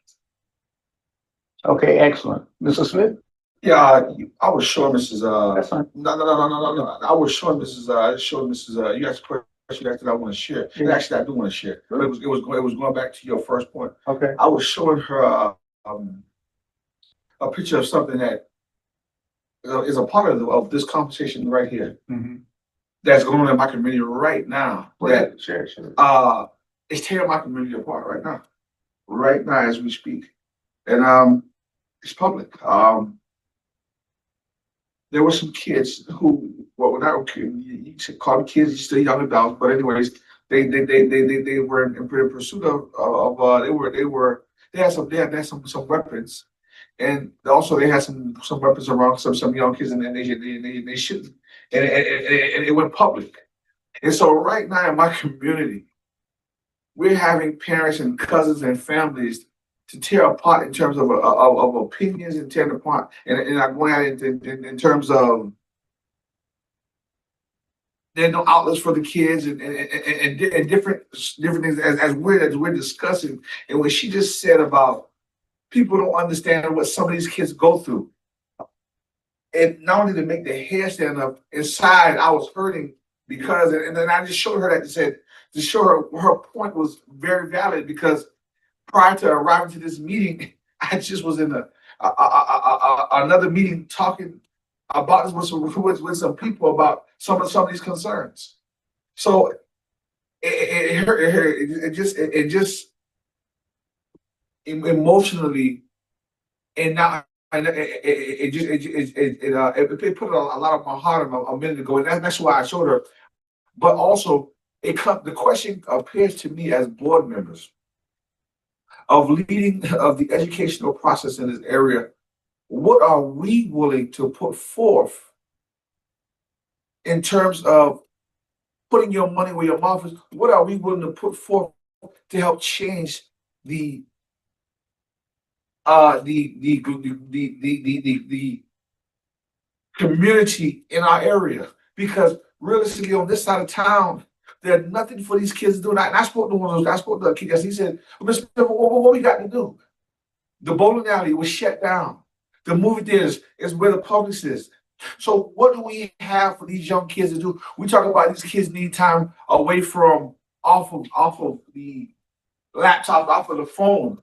Okay, excellent. Mr. Smith? Yeah, I was sure Mrs. That's fine. No. I was sure Mrs. You asked a question that I want to share. And actually, I do want to share. But it was going back to your first point. Okay. I was showing her a picture of something that is a part of this conversation right here. Mm-hmm. That's going on in my community right now. That Sure. it's tearing my community apart right now as we speak. and it's public. There were some kids who, well, not you should call them kids, still young adults, but anyways, they were in pursuit of they had some weapons, and also they had some weapons around some young kids, and they shouldn't, and it went public. And so right now in my community, we're having parents and cousins and families to tear apart in terms of opinions and tearing apart, and I'm going at it in terms of there are no outlets for the kids and different things as we're discussing. And what she just said about people don't understand what some of these kids go through, and not only to make their hair stand up inside, I was hurting because, and then I just showed her that, said to show her point was very valid, because prior to arriving to this meeting, I just was in another meeting talking about this with some people about some of these concerns. So it just emotionally, and now it put a lot of my heart in a minute ago, and that's why I showed her. But also, the question appears to me as board members of leading of the educational process in this area. What are we willing to put forth in terms of putting your money where your mouth is? What are we willing to put forth to help change the the community in our area? Because realistically, on this side of town, there's nothing for these kids to do. And I spoke to one of those. I spoke to a kid yesterday. He said, "Mr. What we got to do? The bowling alley was shut down. The movie theaters is where the public is. So what do we have for these young kids to do? We talk about these kids need time away from off of the laptop, off of the phone.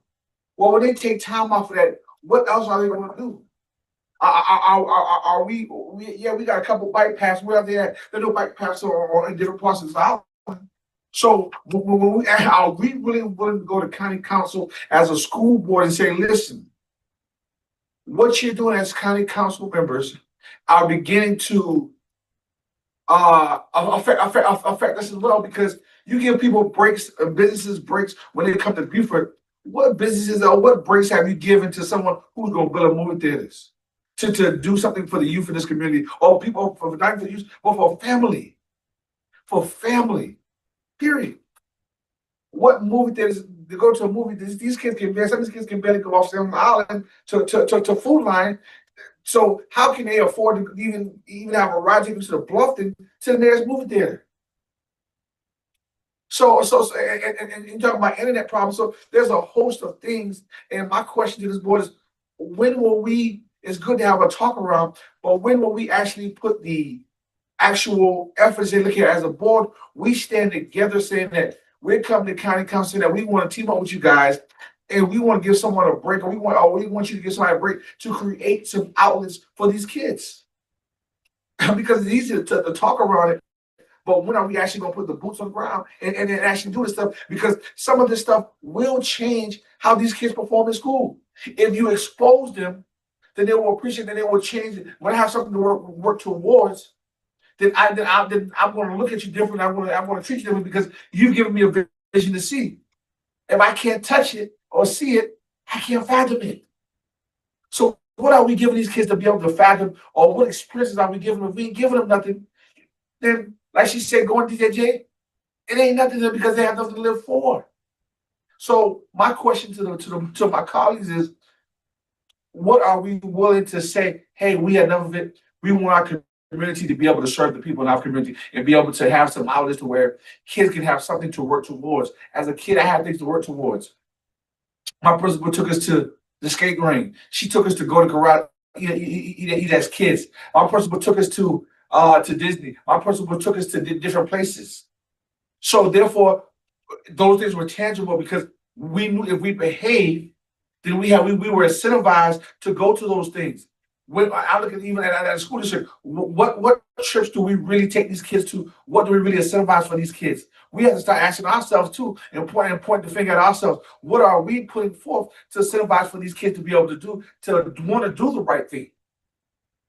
Well, when they take time off of that, what else are they going to do? Are yeah, we got a couple bike paths. Where are they at? There are no bike paths or in different parts of the island. So are we really willing to go to county council as a school board and say, listen, what you're doing as county council members are beginning to affect us as well, because you give people breaks, businesses breaks when they come to Beaufort. What businesses or what breaks have you given to someone who's going to build a movie theaters to do something for the youth in this community, or people for not for the youth, but for family, period. What movie theaters to go to a movie? These kids can barely, some of these kids can barely go off Salmon Island to Food Line. So how can they afford to even have a ride ticket to the Bluffton to the nearest movie theater? And you talk about internet problems. So there's a host of things. And my question to this board is, when will we? It's good to have a talk around, but when will we actually put the actual efforts in? Look here, as a board, we stand together saying that we're coming to county council, that we want to team up with you guys, and we want to give someone a break, or we want you to give somebody a break to create some outlets for these kids. Because it's easy to talk around it, but when are we actually going to put the boots on the ground and actually do this stuff? Because some of this stuff will change how these kids perform in school. If you expose them, then they will appreciate, then they will change it. When I have something to work towards, then I'm going to look at you differently. I'm going to treat you differently, because you've given me a vision to see. If I can't touch it or see it, I can't fathom it. So what are we giving these kids to be able to fathom, or what experiences are we giving them? If we ain't giving them nothing, then, like she said, going to DJJ, it ain't nothing to them, because they have nothing to live for. So my question to my colleagues is, what are we willing to say? Hey, we had enough of it. We want our community to be able to serve the people in our community and be able to have some outlets to where kids can have something to work towards. As a kid, I had things to work towards. My principal took us to the skate ring. She took us to go to garage, eat as kids. My principal took us to Disney. My principal took us to different places. So therefore, those things were tangible, because we knew if we behaved, then we were incentivized to go to those things. When I look at even at the school district, what trips do we really take these kids to? What do we really incentivize for these kids? We have to start asking ourselves too, and point the finger at ourselves. What are we putting forth to incentivize for these kids to be able to do, to want to do the right thing?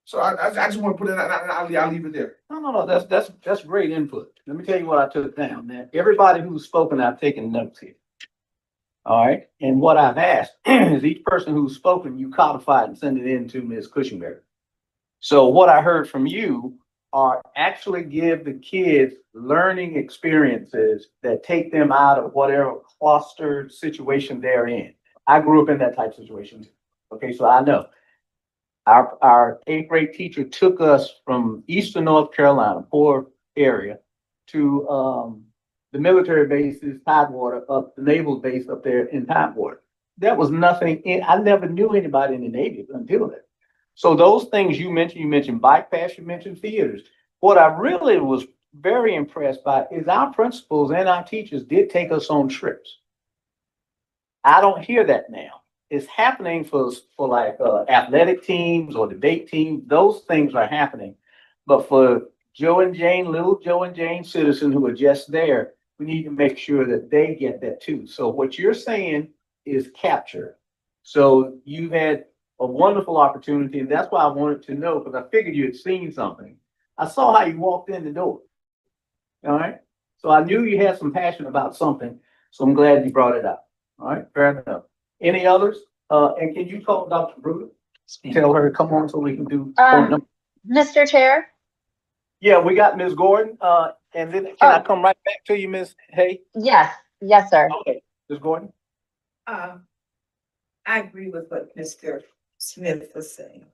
So I just want to put it. I'll leave it there. No. That's great input. Let me tell you what I took down. Now, everybody who's spoken, I've taken notes here. All right. And what I've asked is each person who's spoken, you codify it and send it in to Ms. Cushingberry. So what I heard from you are actually give the kids learning experiences that take them out of whatever clustered situation they're in. I grew up in that type of situation. Okay, so I know. Our eighth grade teacher took us from Eastern North Carolina, poor area, to the military bases, Tidewater, up the naval base up there in Tidewater. There was nothing in, I never knew anybody in the Navy until that. So those things you mentioned bike pass, you mentioned theaters. What I really was very impressed by is our principals and our teachers did take us on trips. I don't hear that now. It's happening for like athletic teams or debate teams. Those things are happening. But for Joe and Jane, little Joe and Jane citizen who are just there, we need to make sure that they get that too. So what you're saying is capture. So you've had a wonderful opportunity, and that's why I wanted to know, because I figured you had seen something. I saw how you walked in the door. All right. So I knew you had some passion about something. So I'm glad you brought it up. All right, fair enough. Any others? And can you call Dr. Bruder? Tell her to come on so we can do point number. Mr. Chair? Yeah, we got Ms. Gordon. And then can I come right back to you, Ms. Hay? Yes, yes, sir. Okay, Ms. Gordon. I agree with what Mr. Smith was saying.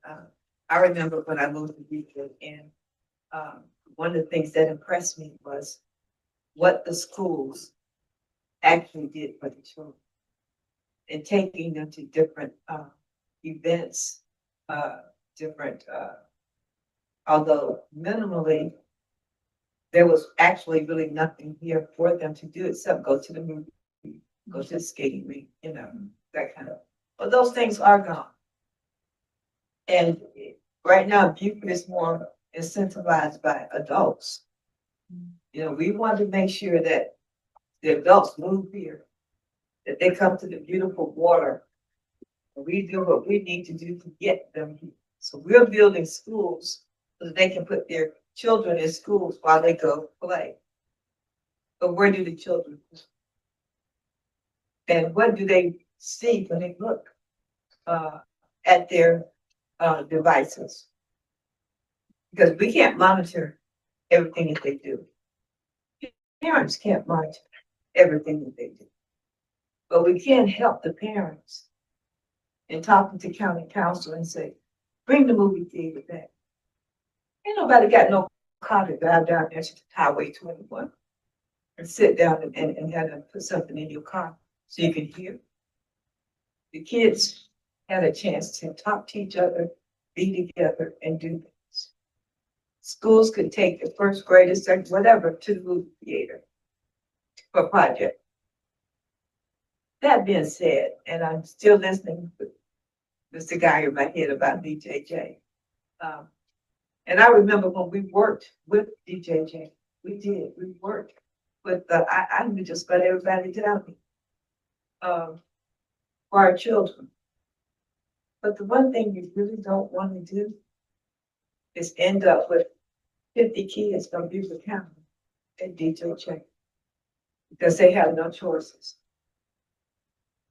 I remember when I moved to Beaufort, and one of the things that impressed me was what the schools actually did for the children, and taking them to different events, different, although minimally, there was actually really nothing here for them to do except go to the movie, go to the skating rink, that kind of, but those things are gone. And right now, Beaufort is more incentivized by adults. We want to make sure that the adults move here, that they come to the beautiful water. We do what we need to do to get them here. So we're building schools so that they can put their children in schools while they go play. But where do the children go? And what do they see when they look at their devices? Because we can't monitor everything that they do. Parents can't monitor everything that they do. But we can help the parents in talking to county council and say, bring the movie theater back. Ain't nobody got no car to drive down there to Highway 21 and sit down and have them put something in your car so you can hear. The kids had a chance to talk to each other, be together, and do things. Schools could take the first graders, second, whatever, to the movie theater for a project. That being said, and I'm still listening to Mr. Guy in my head about DJJ. And I remember when we worked with DJJ, we worked with, I knew just about everybody tell me, for our children. But the one thing you really don't want to do is end up with 50 kids from Beaufort County at DJJ because they have no choices.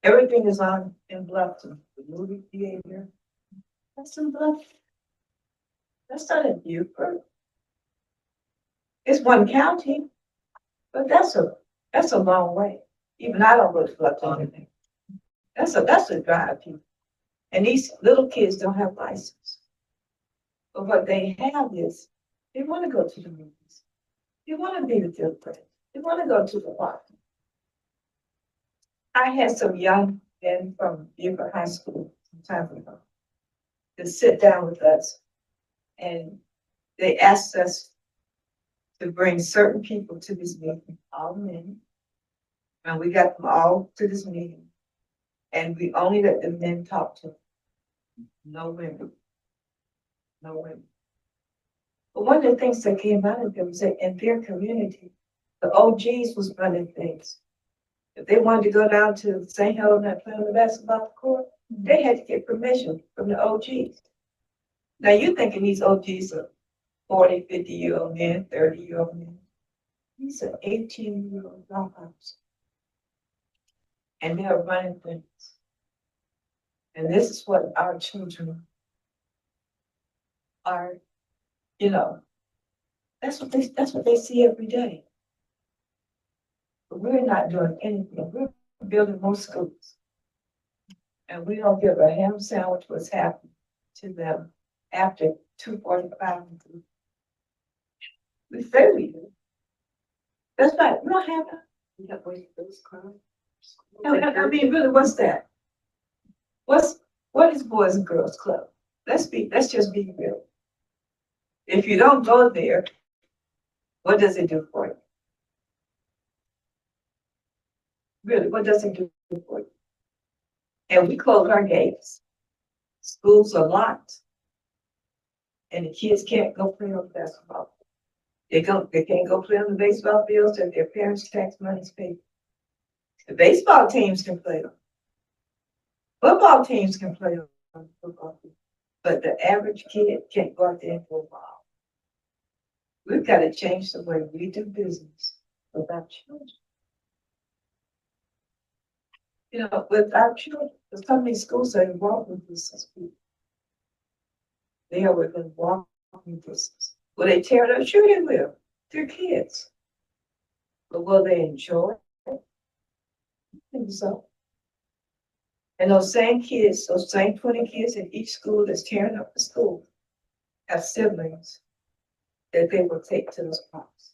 Everything is on in Bluffton, the movie theater. That's in Bluffton. That's not in Beaufort. It's one county, but that's a long way. Even I don't go to Bluffton. That's a drive, people. And these little kids don't have license. But what they have is they want to go to the movies. They want to be with their friends. They want to go to the park. I had some young men from Beaufort High School some time ago to sit down with us, and they asked us to bring certain people to this meeting, all men, and we got them all to this meeting, and we only let the men talk to them, no women. no women. But one of the things that came out of it was that in their community, the OGs was running things. If they wanted to go down to St. Helena and play on the basketball court, they had to get permission from the OGs. Now you're thinking these OGs are 40, 50-year-old men, 30-year-old men. These are 18-year-old dropouts. And they're running things. And this is what our children are, you know, that's what they see every day. But we're not doing anything. We're building more schools. And we don't give a ham sandwich what's happening to them after 2:45. We say we do. That's right. We don't have that. We have Boys and Girls Club. I mean, really, what's that? What is Boys and Girls Club? Let's just be real. If you don't go there, what does it do for you? Really, what does it do for you? And we close our gates. Schools are locked. And the kids can't go play on basketball. They can't go play on the baseball fields that their parents' tax money is paid. The baseball teams can play them. Football teams can play on football field. But the average kid can't go out there and football. We've got to change the way we do business with our children. You know, with our children, there's so many schools are involved with this. They are within walking distance. Will they tear it up? Sure they will. They're kids. But will they enjoy it? I think so. And those same kids, those same 20 kids in each school that's tearing up the school, have siblings that they will take to those parks.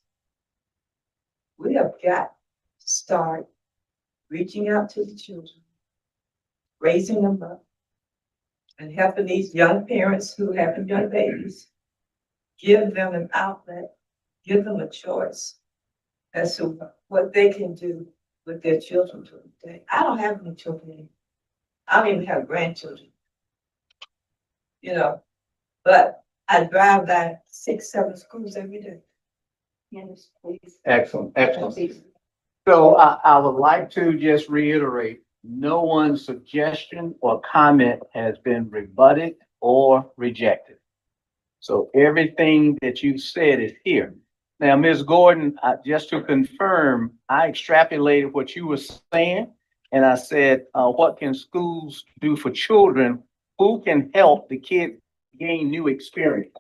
We have got to start reaching out to the children, raising them up, and helping these young parents who have young babies, give them an outlet, give them a choice as to what they can do with their children today. I don't have any children anymore. I don't even have grandchildren. You know, but I drive by 6, 7 schools every day. Yes, please. Excellent, excellent. So I would like to just reiterate, no one's suggestion or comment has been rebutted or rejected. So everything that you said is here. Now, Ms. Gordon, just to confirm, I extrapolated what you were saying, and I said, what can schools do for children? Who can help the kids gain new experience?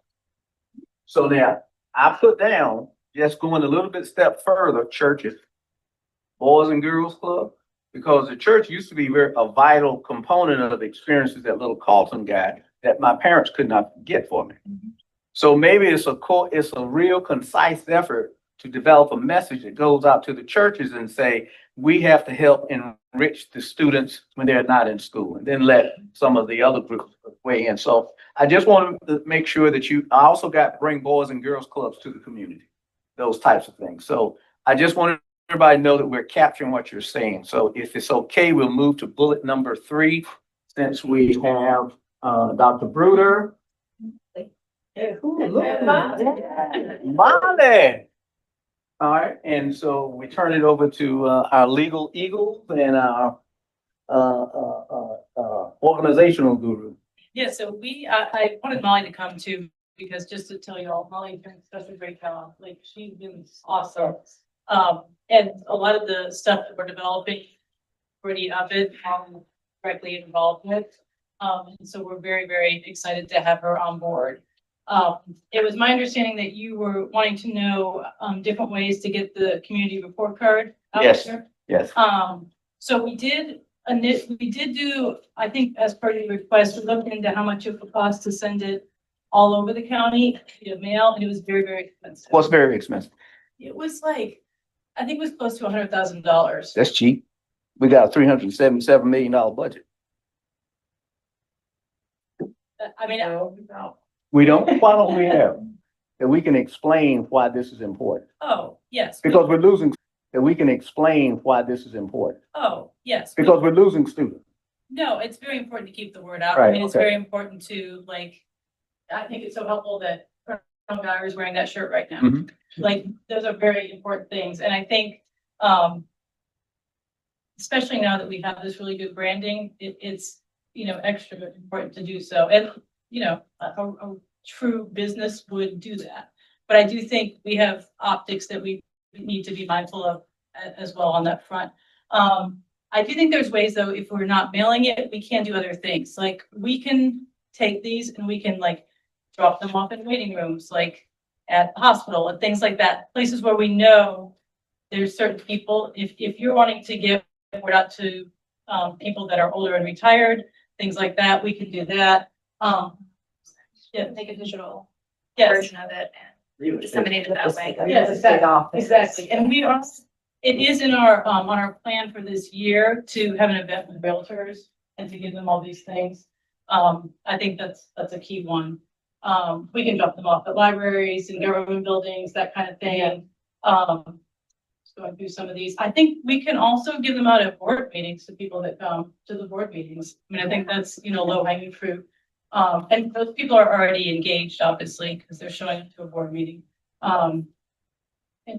So now, I put down, just going a little bit step further, churches, Boys and Girls Club, because the church used to be a vital component of the experiences that little Carlton got that my parents could not get for me. So maybe it's a real concise effort to develop a message that goes out to the churches and say, we have to help enrich the students when they're not in school, and then let some of the other groups weigh in. So I just want to make sure that I also got to bring Boys and Girls Clubs to the community, those types of things. So I just want everybody to know that we're capturing what you're saying. So if it's okay, we'll move to bullet number 3, since we have Dr. Bruder. Molly. All right, and so we turn it over to our legal eagles and our organizational guru. Yeah, so I wanted Molly to come too, because just to tell you all, Molly's doing such a great job. Like, she's been awesome. And a lot of the stuff that we're developing, Brittany Uppett directly involved with. And so we're very, very excited to have her on board. It was my understanding that you were wanting to know different ways to get the community report card out Yes. there. Yes. So we did do, I think, as part of your request, we looked into how much it would cost to send it all over the county via mail, and it was very, very expensive. What's very expensive? It was like, I think it was close to $100,000. That's cheap. We got a $377 million budget. I mean, We don't, why don't we have, that we can explain why this is important? oh, yes. Because we're losing, that we can explain why this is important, Oh, yes. because we're losing students. No, it's very important to keep the word out. Right, I mean, it's okay. very important to, like, I think it's so helpful that Colonel Guyer is wearing that shirt right now. Mhm. Like, those are very important things. And I think, especially now that we have this really good branding, it's, extra important to do so. And, a true business would do that. But I do think we have optics that we need to be mindful of as well on that front. I do think there's ways though, if we're not mailing it, we can do other things. Like, we can take these and we can like drop them off in waiting rooms, like at the hospital and things like that. Places where we know there's certain people, if you're wanting to give word out to people that are older and retired, things like that, we can do that. Yeah, Make a digital yes. version of it and disseminate it that way. Yes, exactly. And we are, it is in our, on our plan for this year to have an event with realtors and to give them all these things. I think that's a key one. We can drop them off at libraries and government buildings, that kind of thing. Just going through some of these. I think we can also give them out at board meetings to people that come to the board meetings. I mean, I think that's, low hanging fruit. And those people are already engaged, obviously, because they're showing up to a board meeting. And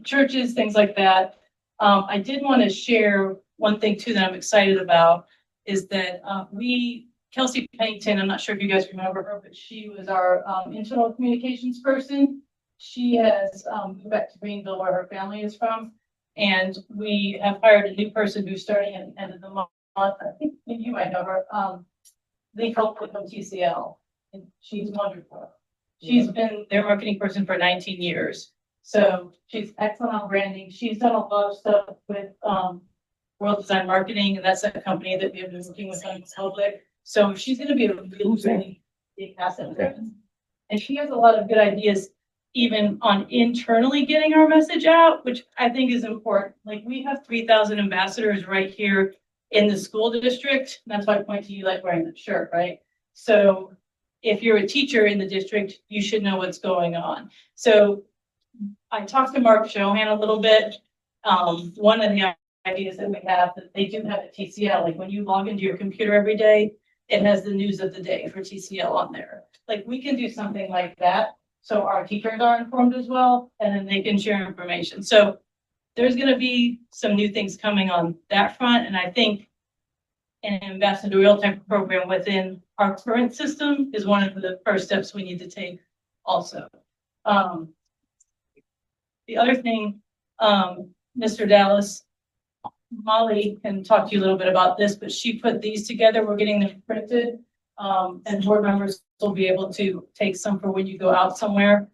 churches, things like that. I did want to share one thing too that I'm excited about is that Kelsey Pennington, I'm not sure if you guys remember her, but she was our internal communications person. She has moved back to Greenville, where her family is from. And we have hired a new person who's starting at the end of the month. I think maybe you might know her. They help with them TCL, and she's wonderful. She's been their marketing person for 19 years. So she's excellent on branding. She's done a lot of stuff with World Design Marketing, and that's a company that we have been working with on public. So she's going to be a really big asset. And she has a lot of good ideas, even on internally getting our message out, which I think is important. Like, we have 3,000 ambassadors right here in the school district. That's why I point to you like wearing the shirt, right? So if you're a teacher in the district, you should know what's going on. So I talked to Mark Johan a little bit. One of the ideas that we have, that they do have at TCL, like when you log into your computer every day, it has the news of the day for TCL on there. Like, we can do something like that, so our teachers are informed as well, and then they can share information. So there's going to be some new things coming on that front. And I think an ambassadorial type of program within our current system is one of the first steps we need to take also. The other thing, Mr. Dallas, Molly can talk to you a little bit about this, but she put these together. We're getting them printed, and board members will be able to take some for when you go out somewhere.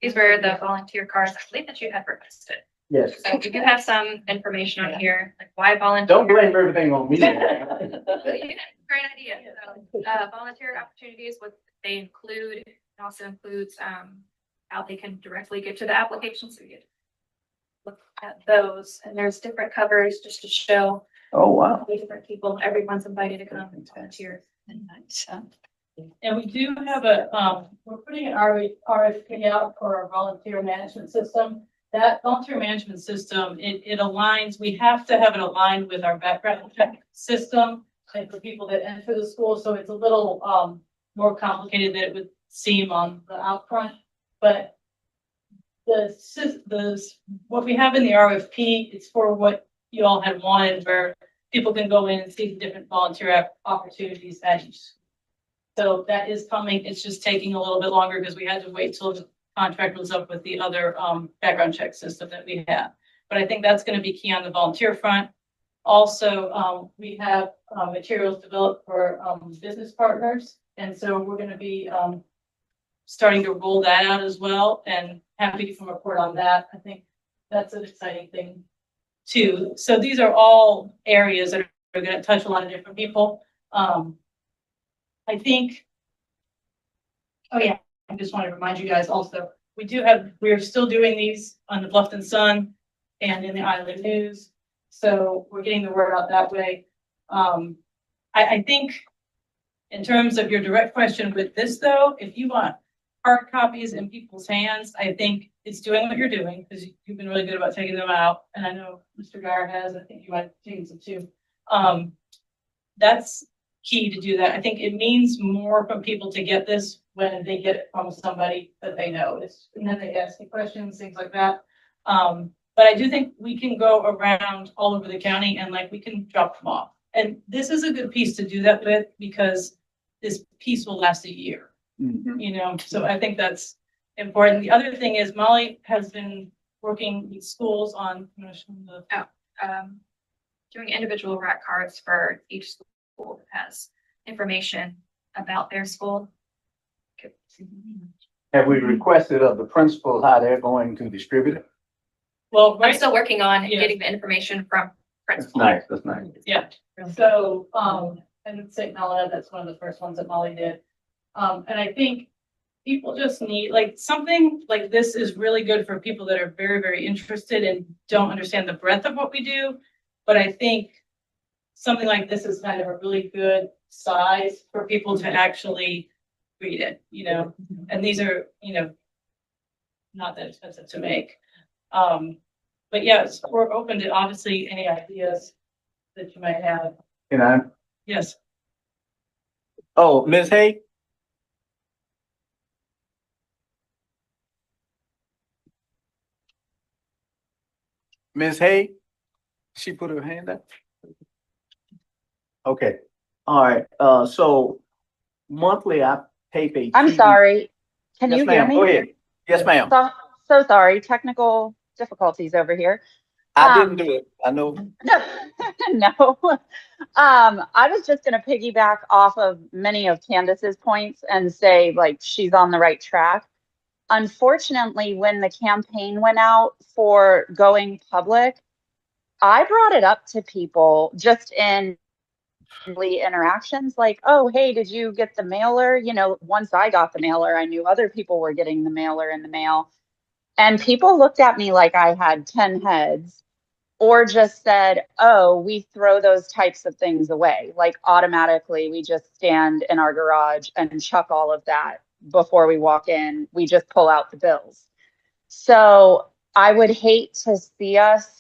These were the volunteer cards, I believe, that you had requested. Yes. So we do have some information on here, like why volunteer. Don't blame everything on me. Great idea. So, volunteer opportunities, what they include, it also includes how they can directly get to the application. So you get to look at those, and there's different covers just to show Oh, wow. the different people. Everyone's invited to come and volunteer. And we do have we're putting an RFP out for our volunteer management system. That volunteer management system, it aligns, we have to have it aligned with our background check system and for people that enter the school. So it's a little more complicated than it would seem on the out front. But what we have in the RFP, it's for what you all had wanted, where people can go in and see the different volunteer opportunities at each school. So that is coming. It's just taking a little bit longer because we had to wait till the contract was up with the other background check system that we have. But I think that's going to be key on the volunteer front. Also, we have materials developed for business partners. And so we're going to be starting to roll that out as well, and happy to report on that. I think that's an exciting thing too. So these are all areas that are going to touch a lot of different people. I think, oh yeah, I just want to remind you guys also, we're still doing these on the Bluffton Sun and in the Island News. So we're getting the word out that way. I think in terms of your direct question with this though, if you want hard copies in people's hands, I think it's doing what you're doing because you've been really good about taking them out. And I know Mr. Geyer has, I think you might have taken some too. That's key to do that. I think it means more from people to get this when they get it from somebody that they know. And then they ask you questions, things like that. But I do think we can go around all over the county and like we can drop them off. And this is a good piece to do that with because this piece will last a year, you know? So I think that's important. The other thing is Molly has been working with schools on, I'm gonna show them the Doing individual rack cards for each school that has information about their school. Have we requested of the principal how they're going to distribute it? well, I'm right, still working on Yeah. getting the information from That's principal. nice, that's nice. yeah. So, and St. Helena, that's one of the first ones that Molly did. And I think people just need, like, something like this is really good for people that are very, very interested and don't understand the breadth of what we do. But I think something like this is kind of a really good size for people to actually read it, you know? And these are, you know, not that expensive to make. But yes, we're open to obviously any ideas that you might have. Can I? Yes. Oh, Ms. Hay? Ms. Hay? She put her hand up? Okay, all right, so monthly I tape a I'm TV. sorry. Can Yes, you hear ma'am, go me? ahead. Yes, ma'am. So sorry, technical difficulties over here. I didn't do it, I know. No. I was just gonna piggyback off of many of Candace's points and say like she's on the right track. Unfortunately, when the campaign went out for going public, I brought it up to people just in interactions like, oh, hey, did you get the mailer? You know, once I got the mailer, I knew other people were getting the mailer in the mail. And people looked at me like I had 10 heads or just said, oh, we throw those types of things away. Like automatically, we just stand in our garage and chuck all of that before we walk in. We just pull out the bills. So I would hate to see us.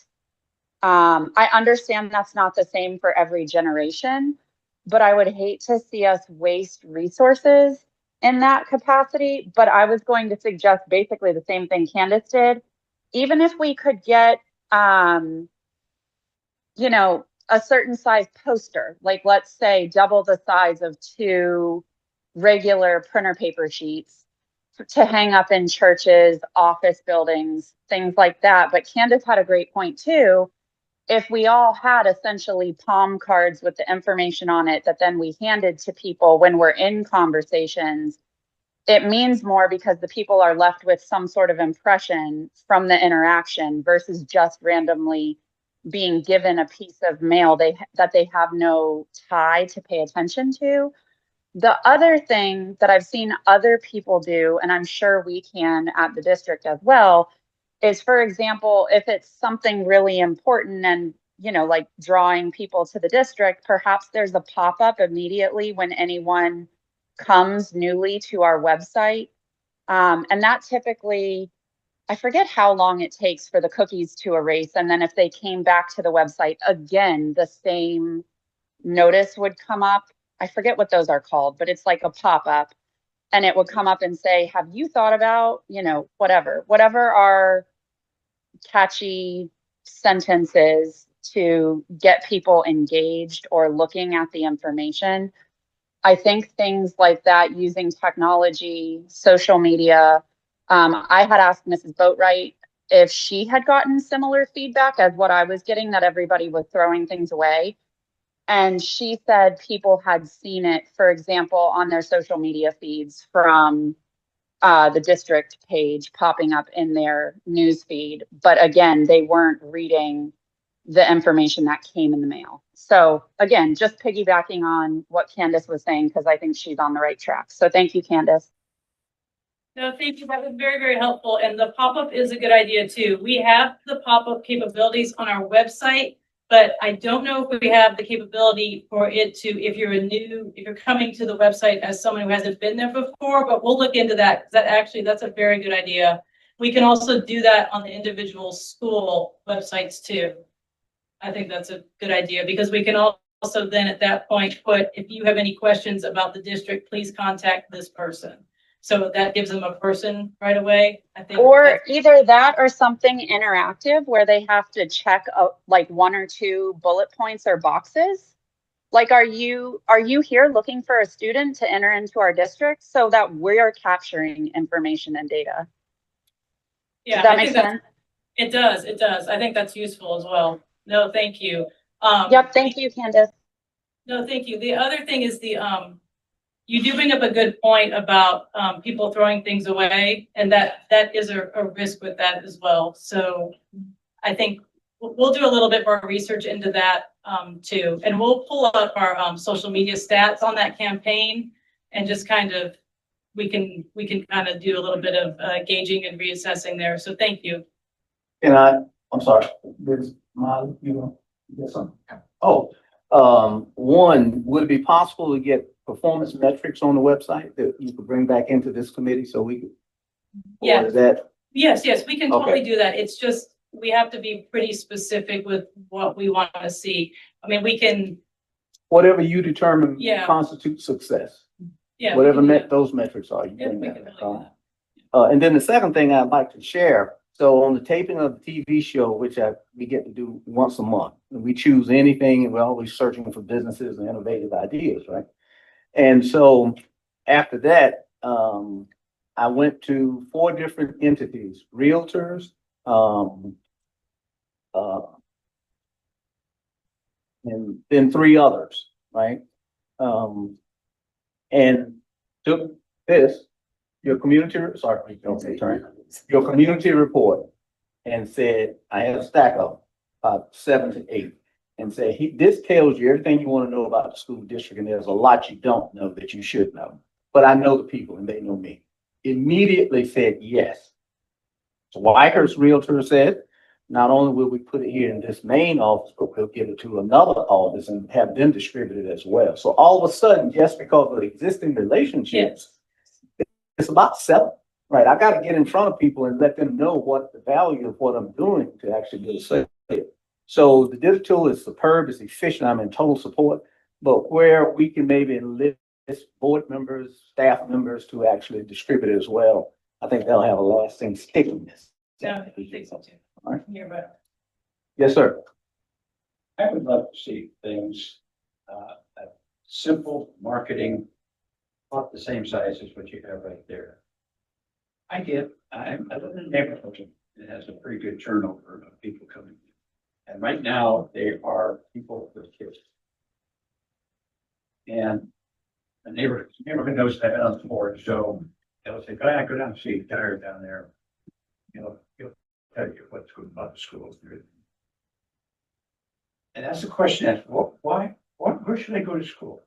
I understand that's not the same for every generation, but I would hate to see us waste resources in that capacity. But I was going to suggest basically the same thing Candace did. Even if we could get, you know, a certain size poster, like let's say double the size of 2 regular printer paper sheets to hang up in churches, office buildings, things like that. But Candace had a great point too. If we all had essentially palm cards with the information on it that then we handed to people when we're in conversations, it means more because the people are left with some sort of impression from the interaction versus just randomly being given a piece of mail that they have no tie to pay attention to. The other thing that I've seen other people do, and I'm sure we can at the district as well, is, for example, if it's something really important and, you know, like drawing people to the district, perhaps there's a pop-up immediately when anyone comes newly to our website. And that typically, I forget how long it takes for the cookies to erase. And then if they came back to the website again, the same notice would come up. I forget what those are called, but it's like a pop-up and it would come up and say, have you thought about, you know, whatever our catchy sentences to get people engaged or looking at the information. I think things like that, using technology, social media. I had asked Mrs. Boatwright if she had gotten similar feedback as what I was getting, that everybody was throwing things away. And she said people had seen it, for example, on their social media feeds from the district page popping up in their news feed. But again, they weren't reading the information that came in the mail. So again, just piggybacking on what Candace was saying, because I think she's on the right track. So thank you, Candace. No, thank you. That was very, very helpful. And the pop-up is a good idea too. We have the pop-up capabilities on our website, but I don't know if we have the capability for it to, if you're coming to the website as someone who hasn't been there before, but we'll look into that. That's a very good idea. We can also do that on the individual school websites too. I think that's a good idea because we can also then at that point put, if you have any questions about the district, please contact this person. So that gives them a person right away, I think. Or either that or something interactive where they have to check like one or two bullet points or boxes. Like, are you here looking for a student to enter into our district so that we're capturing information and data? Yeah, Does that I make think that's, sense? it does, it does. I think that's useful as well. No, thank you. Yep, thank you, Candace. No, thank you. The other thing is you do bring up a good point about, people throwing things away, and that is a risk with that as well. So I think we'll do a little bit more research into that, too. And we'll pull up our, social media stats on that campaign and just kind of, we can kind of do a little bit of, gauging and reassessing there. So thank you. And I'm sorry, there's my, get something? Oh, one, would it be possible to get performance metrics on the website that you could bring back into this committee so we could? Yeah. Or is that, Yes, we can totally Okay. do that. It's just, we have to be pretty specific with what we want to see. I mean, we can, whatever you determine Yeah. constitutes success, yeah. we whatever can do that. those metrics are, you Yeah, bring we that. can totally do that. And then the second thing I'd like to share, so on the taping of the TV show, which we get to do once a month, and we choose anything, and we're always searching for businesses and innovative ideas, right? And so after that, I went to 4 different entities, realtors, uh, and then 3 others, right? And took this, your community, sorry, don't say turn, your community report, and said, I had a stack of 7 to 8, and said, this tells you everything you want to know about the school district, and there's a lot you don't know that you should know. But I know the people and they know me. Immediately said yes. So Weiker's Realtor said, not only will we put it here in this main office, but we'll give it to another office and have them distribute it as well. So all of a sudden, just because of existing relationships, it's about selling, right? I got to get in front of people and let them know what the value of what I'm doing to actually get a sale. So the digital is superb, it's efficient, I'm in total support, but where we can maybe enlist board members, staff members to actually distribute it as well, I think that'll have a lasting stickiness. Yeah, I think so too. All right. You're right. Yes, sir. I would love to see things, simple marketing, about the same size as what you have right there. I live in a neighborhood that has a pretty good turnover of people coming in. And right now, they are people with kids. And the neighborhood knows that on the board, so they'll say, go down and see Tyler down there. He'll tell you what's good about the schools. And that's the question, is why, where should I go to school?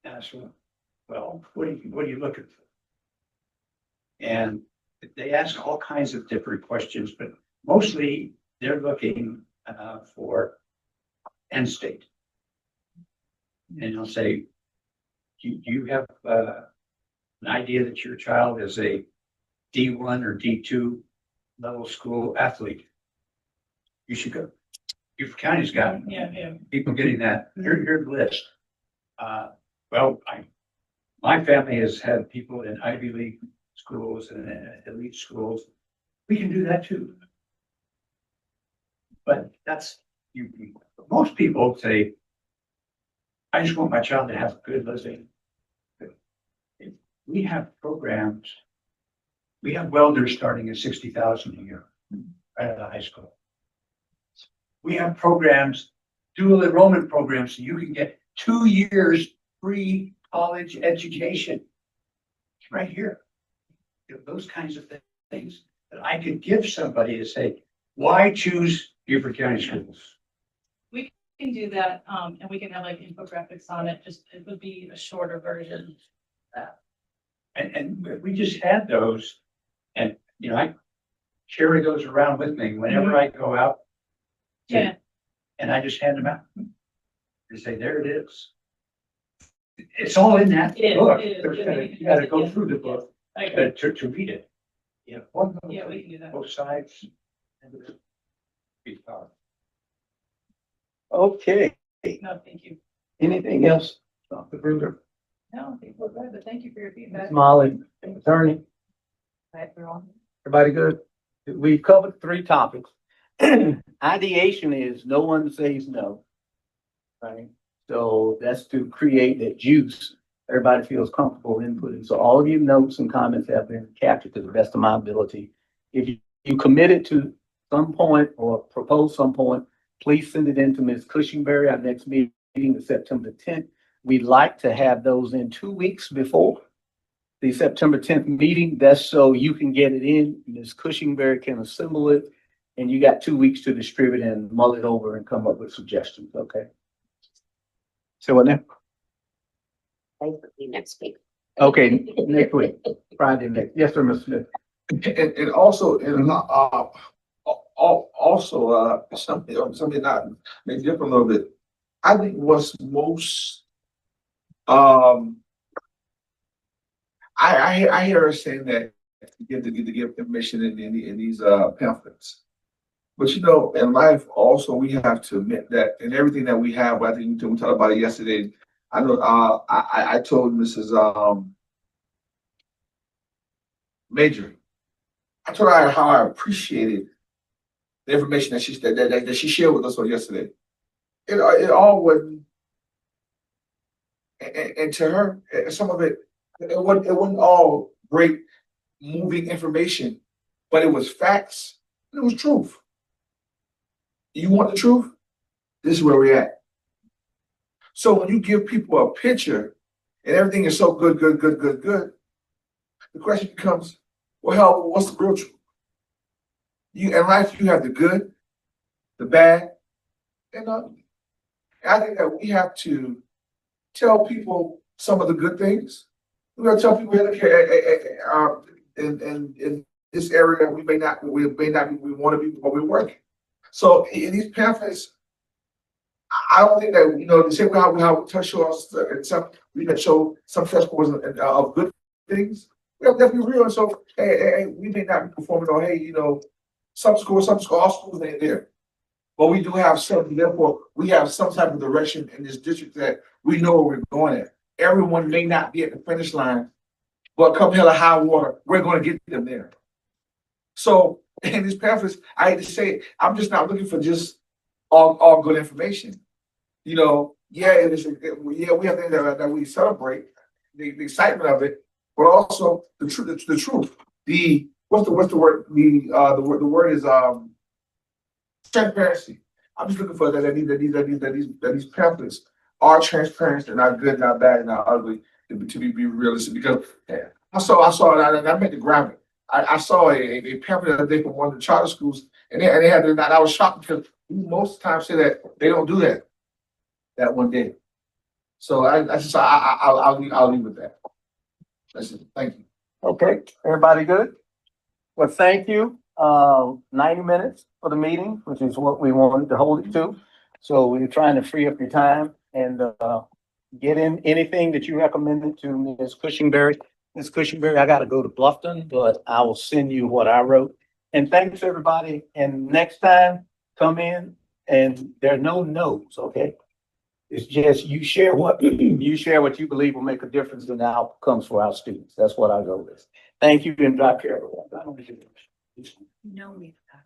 And I said, well, what are you looking for? And they ask all kinds of different questions, but mostly they're looking for end state. And they'll say, do you have an idea that your child is a D1 or D2 level school athlete? You should go. Beaufort County's got Yeah. people getting that. Here's the list. Well, my family has had people in Ivy League schools and elite schools. We can do that too. But that's most people say, I just want my child to have a good living. We have programs. We have welders starting at 60,000 a year right out of high school. We have programs, dual enrollment programs, so you can get 2 years free college education. It's right here. Those kinds of things that I could give somebody to say, why choose Beaufort County schools? We can do that, and we can have like infographics on it, just, it would be a shorter version. And we just had those, and I carry those around with me whenever I go out. Yeah. And I just hand them out. They say, there it is. It's all in that It is, book. it is. You gotta go through the book I agree. to read it. Yeah. One, Yeah, we can do that. both sides. Be powerful. Okay, No, thank you. anything else, Dr. Bruder? No, I think we're good, but thank you for your feedback. Molly, attorney, everybody good? We've covered three topics. Ideation is no one says no, right? So that's to create that juice. Everybody feels comfortable inputting. So all of your notes and comments have been captured to the best of my ability. If you committed to some point or propose some point, please send it in to Ms. Cushingberry. Our next meeting is September 10th. We'd like to have those in 2 weeks before the September 10th meeting. That's so you can get it in. Ms. Cushingberry can assemble it, and you got 2 weeks to distribute and mull it over and come up with suggestions, okay? So what now? Basically next week. Okay, next week, Friday next. Yes, sir, Mr. Smith. And also, also, something not maybe different a little bit. I think what's most, I hear her saying that you have to give information in these pamphlets. But you know, in life also we have to admit that in everything that we have, I think we talked about it yesterday. I know I told Mrs. Major, I told her how I appreciated the information that she shared with us on yesterday. It all wasn't, and to her, some of it wasn't all great moving information, but it was facts. It was truth. You want the truth? This is where we're at. So when you give people a picture and everything is so good, the question becomes, well, hell, what's the real truth? In life, you have the good, the bad, and the ugly. I think that we have to tell people some of the good things. We got to tell people, in this area, we want to be, but we're working. So in these pamphlets, I don't think that, the same way how we show us and some, we can show some festivals of good things. We have to be real. And so, hey, we may not be performing, or hey, some schools, all schools ain't there. But we do have something, therefore, we have some type of direction in this district that we know where we're going at. Everyone may not be at the finish line, but come hell or high water, we're going to get them there. So in these pamphlets, I hate to say it, I'm just not looking for just all good information. Yeah, it is. Yeah, we have things that we celebrate, the excitement of it, but also the truth. The truth. What's the word? The word is transparency. I'm just looking for that these pamphlets are transparent and not good, not bad, not ugly, to be realistic. Because I saw it, and I meant to grab it. I saw a pamphlet the other day from one of the charter schools, and they had it, and I was shocked because most times say that they don't do that one day. So I'll leave with that. That's it. Thank you. Okay, everybody good? Well, thank you. 90 minutes for the meeting, which is what we wanted to hold it to. So we're trying to free up your time and get in anything that you recommended to Ms. Cushingberry. Ms. Cushingberry, I got to go to Bluffton, but I will send you what I wrote. And thanks, everybody. And next time, come in and there are no no's, okay? It's just you share what you believe will make a difference in the outcomes for our students. That's what I go with. Thank you and drive care, everyone. No, we've got.